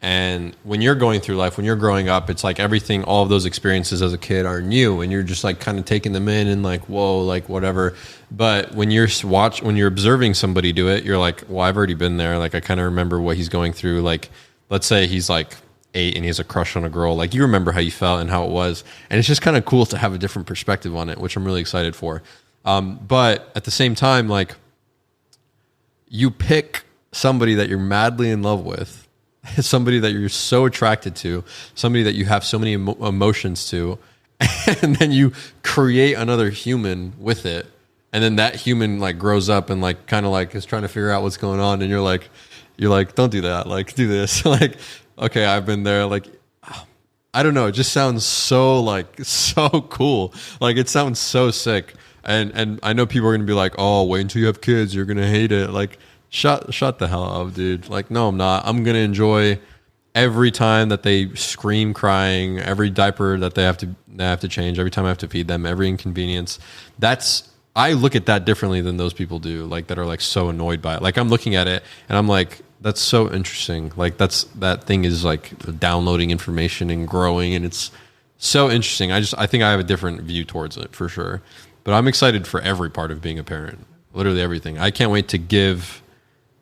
[SPEAKER 2] And when you're going through life, when you're growing up, it's like everything, all of those experiences as a kid are new, and you're just like kind of taking them in and like, whoa, like whatever. But when you're observing somebody do it, you're like, well, I've already been there. Like, I kind of remember what he's going through. Like, let's say he's like 8 and he has a crush on a girl. Like, you remember how you felt and how it was. And it's just kind of cool to have a different perspective on it, which I'm really excited for. But at the same time, like, you pick somebody that you're madly in love with, somebody that you're so attracted to, somebody that you have so many emotions to, and then you create another human with it, and then that human like grows up and like kind of like is trying to figure out what's going on, and you're like don't do that, like do this. Like, okay, I've been there. Like, I don't know, it just sounds so like so cool. Like, it sounds so sick. And I know people are gonna be like, oh, wait until you have kids, you're gonna hate it. Like, shut the hell up, dude. Like, no, I'm not. I'm gonna enjoy every time that they scream crying, every diaper that they have to change, every time I have to feed them, every inconvenience. I look at that differently than those people do, like, that are like so annoyed by it. Like, I'm looking at it and I'm like, that's so interesting. Like, that thing is like downloading information and growing, and it's so interesting. I think I have a different view towards it for sure. But I'm excited for every part of being a parent. Literally everything. I can't wait to give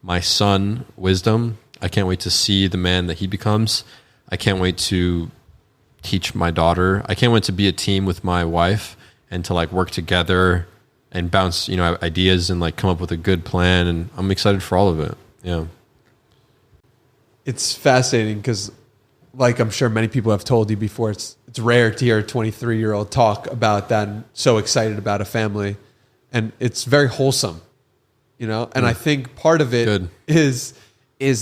[SPEAKER 2] my son wisdom. I can't wait to see the man that he becomes. I can't wait to teach my daughter. I can't wait to be a team with my wife and to like work together and bounce, ideas and like come up with a good plan. And I'm excited for all of it. Yeah.
[SPEAKER 1] It's fascinating because, like, I'm sure many people have told you before, it's rare to hear a 23-year-old talk about that and so excited about a family. And it's very wholesome, And I think part of it is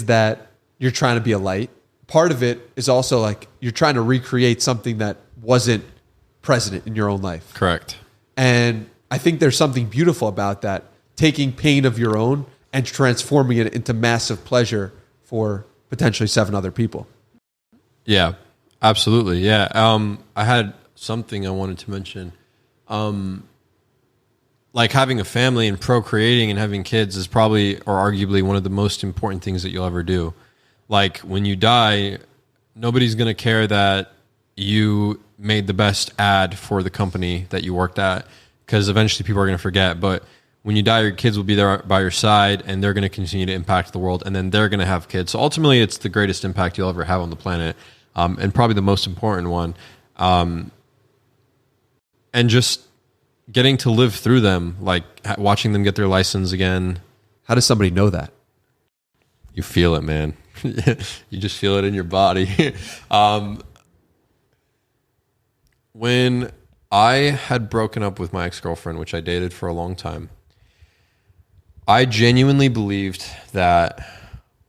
[SPEAKER 1] that you're trying to be a light. Part of it is also like you're trying to recreate something that wasn't present in your own life.
[SPEAKER 2] Correct.
[SPEAKER 1] And I think there's something beautiful about that, taking pain of your own and transforming it into massive pleasure for potentially 7 other people.
[SPEAKER 2] Yeah, absolutely. Yeah. I had something I wanted to mention. Like having a family and procreating and having kids is probably or arguably one of the most important things that you'll ever do. Like when you die, nobody's going to care that you made the best ad for the company that you worked at, because eventually people are going to forget. But when you die, your kids will be there by your side and they're going to continue to impact the world, and then they're going to have kids. So ultimately it's the greatest impact you'll ever have on the planet. And probably the most important one. And just getting to live through them, like watching them get their license again.
[SPEAKER 1] How does somebody know that?
[SPEAKER 2] You feel it, man. You just feel it in your body. When I had broken up with my ex-girlfriend, which I dated for a long time, I genuinely believed that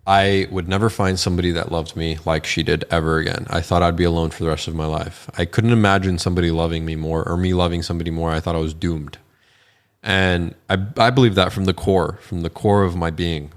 [SPEAKER 2] I would never find somebody that loved me like she did ever again. I thought I'd be alone for the rest of my life. I couldn't imagine somebody loving me more or me loving somebody more. I thought I was doomed. And I believe that from the core of my being.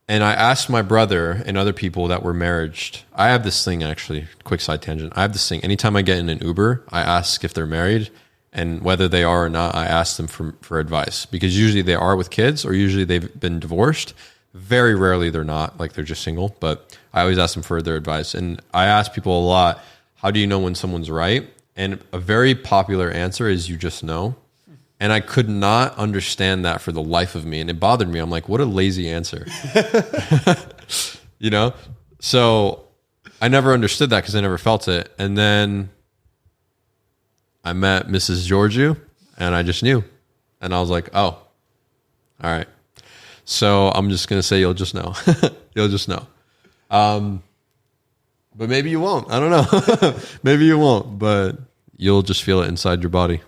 [SPEAKER 2] And I asked my brother and other people that were married. I have this thing, actually, quick side tangent. I have this thing. Anytime I get in an Uber, I ask if they're married, and whether they are or not, I ask them for advice, because usually they are with kids or usually they've been divorced. Very rarely they're not, like they're just single, but I always ask them for their advice. And I ask people a lot, how do you know when someone's right? And a very popular answer is you just know. And I could not understand that for the life of me. And it bothered me. I'm like, what a lazy answer. You know? So I never understood that because I never felt it. And then I met Mrs. Georgiou and I just knew. And I was like, oh, all right. So I'm just going to say you'll just know. You'll just know. But maybe you won't. I don't know. Maybe you won't. But you'll just feel it inside your body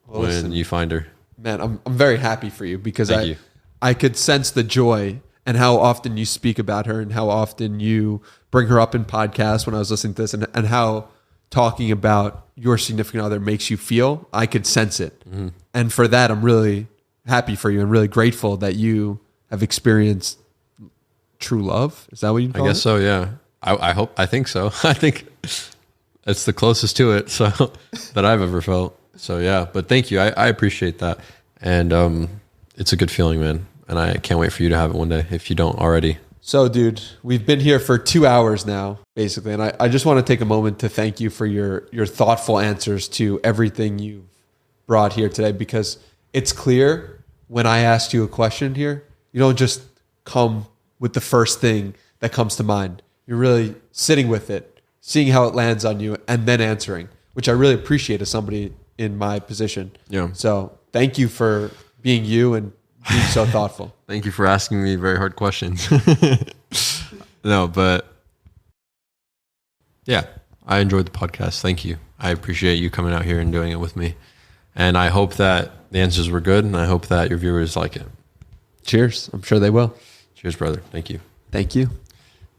[SPEAKER 2] when you find her.
[SPEAKER 1] Man, I'm very happy for you, because
[SPEAKER 2] Thank you.
[SPEAKER 1] I could sense the joy and how often you speak about her and how often you bring her up in podcasts when I was listening to this, and how talking about your significant other makes you feel. I could sense it. Mm-hmm. And for that, I'm really happy for you and really grateful that you have experienced true love. Is that what you call it?
[SPEAKER 2] I guess so, yeah. I think so. I think it's the closest to it that I've ever felt. So yeah, but thank you. I appreciate that. And it's a good feeling, man. And I can't wait for you to have it one day if you don't already.
[SPEAKER 1] So dude, we've been here for 2 hours now, basically. And I just want to take a moment to thank you for your thoughtful answers to everything you've brought here today, because it's clear when I asked you a question here, you don't just come with the first thing that comes to mind. You're really sitting with it, seeing how it lands on you, and then answering, which I really appreciate as somebody in my position.
[SPEAKER 2] Yeah.
[SPEAKER 1] So thank you for being you and being so thoughtful.
[SPEAKER 2] Thank you for asking me very hard questions. No, but yeah, I enjoyed the podcast. Thank you. I appreciate you coming out here and doing it with me. And I hope that the answers were good, and I hope that your viewers like it.
[SPEAKER 1] Cheers. I'm sure they will.
[SPEAKER 2] Cheers, brother. Thank you.
[SPEAKER 1] Thank you.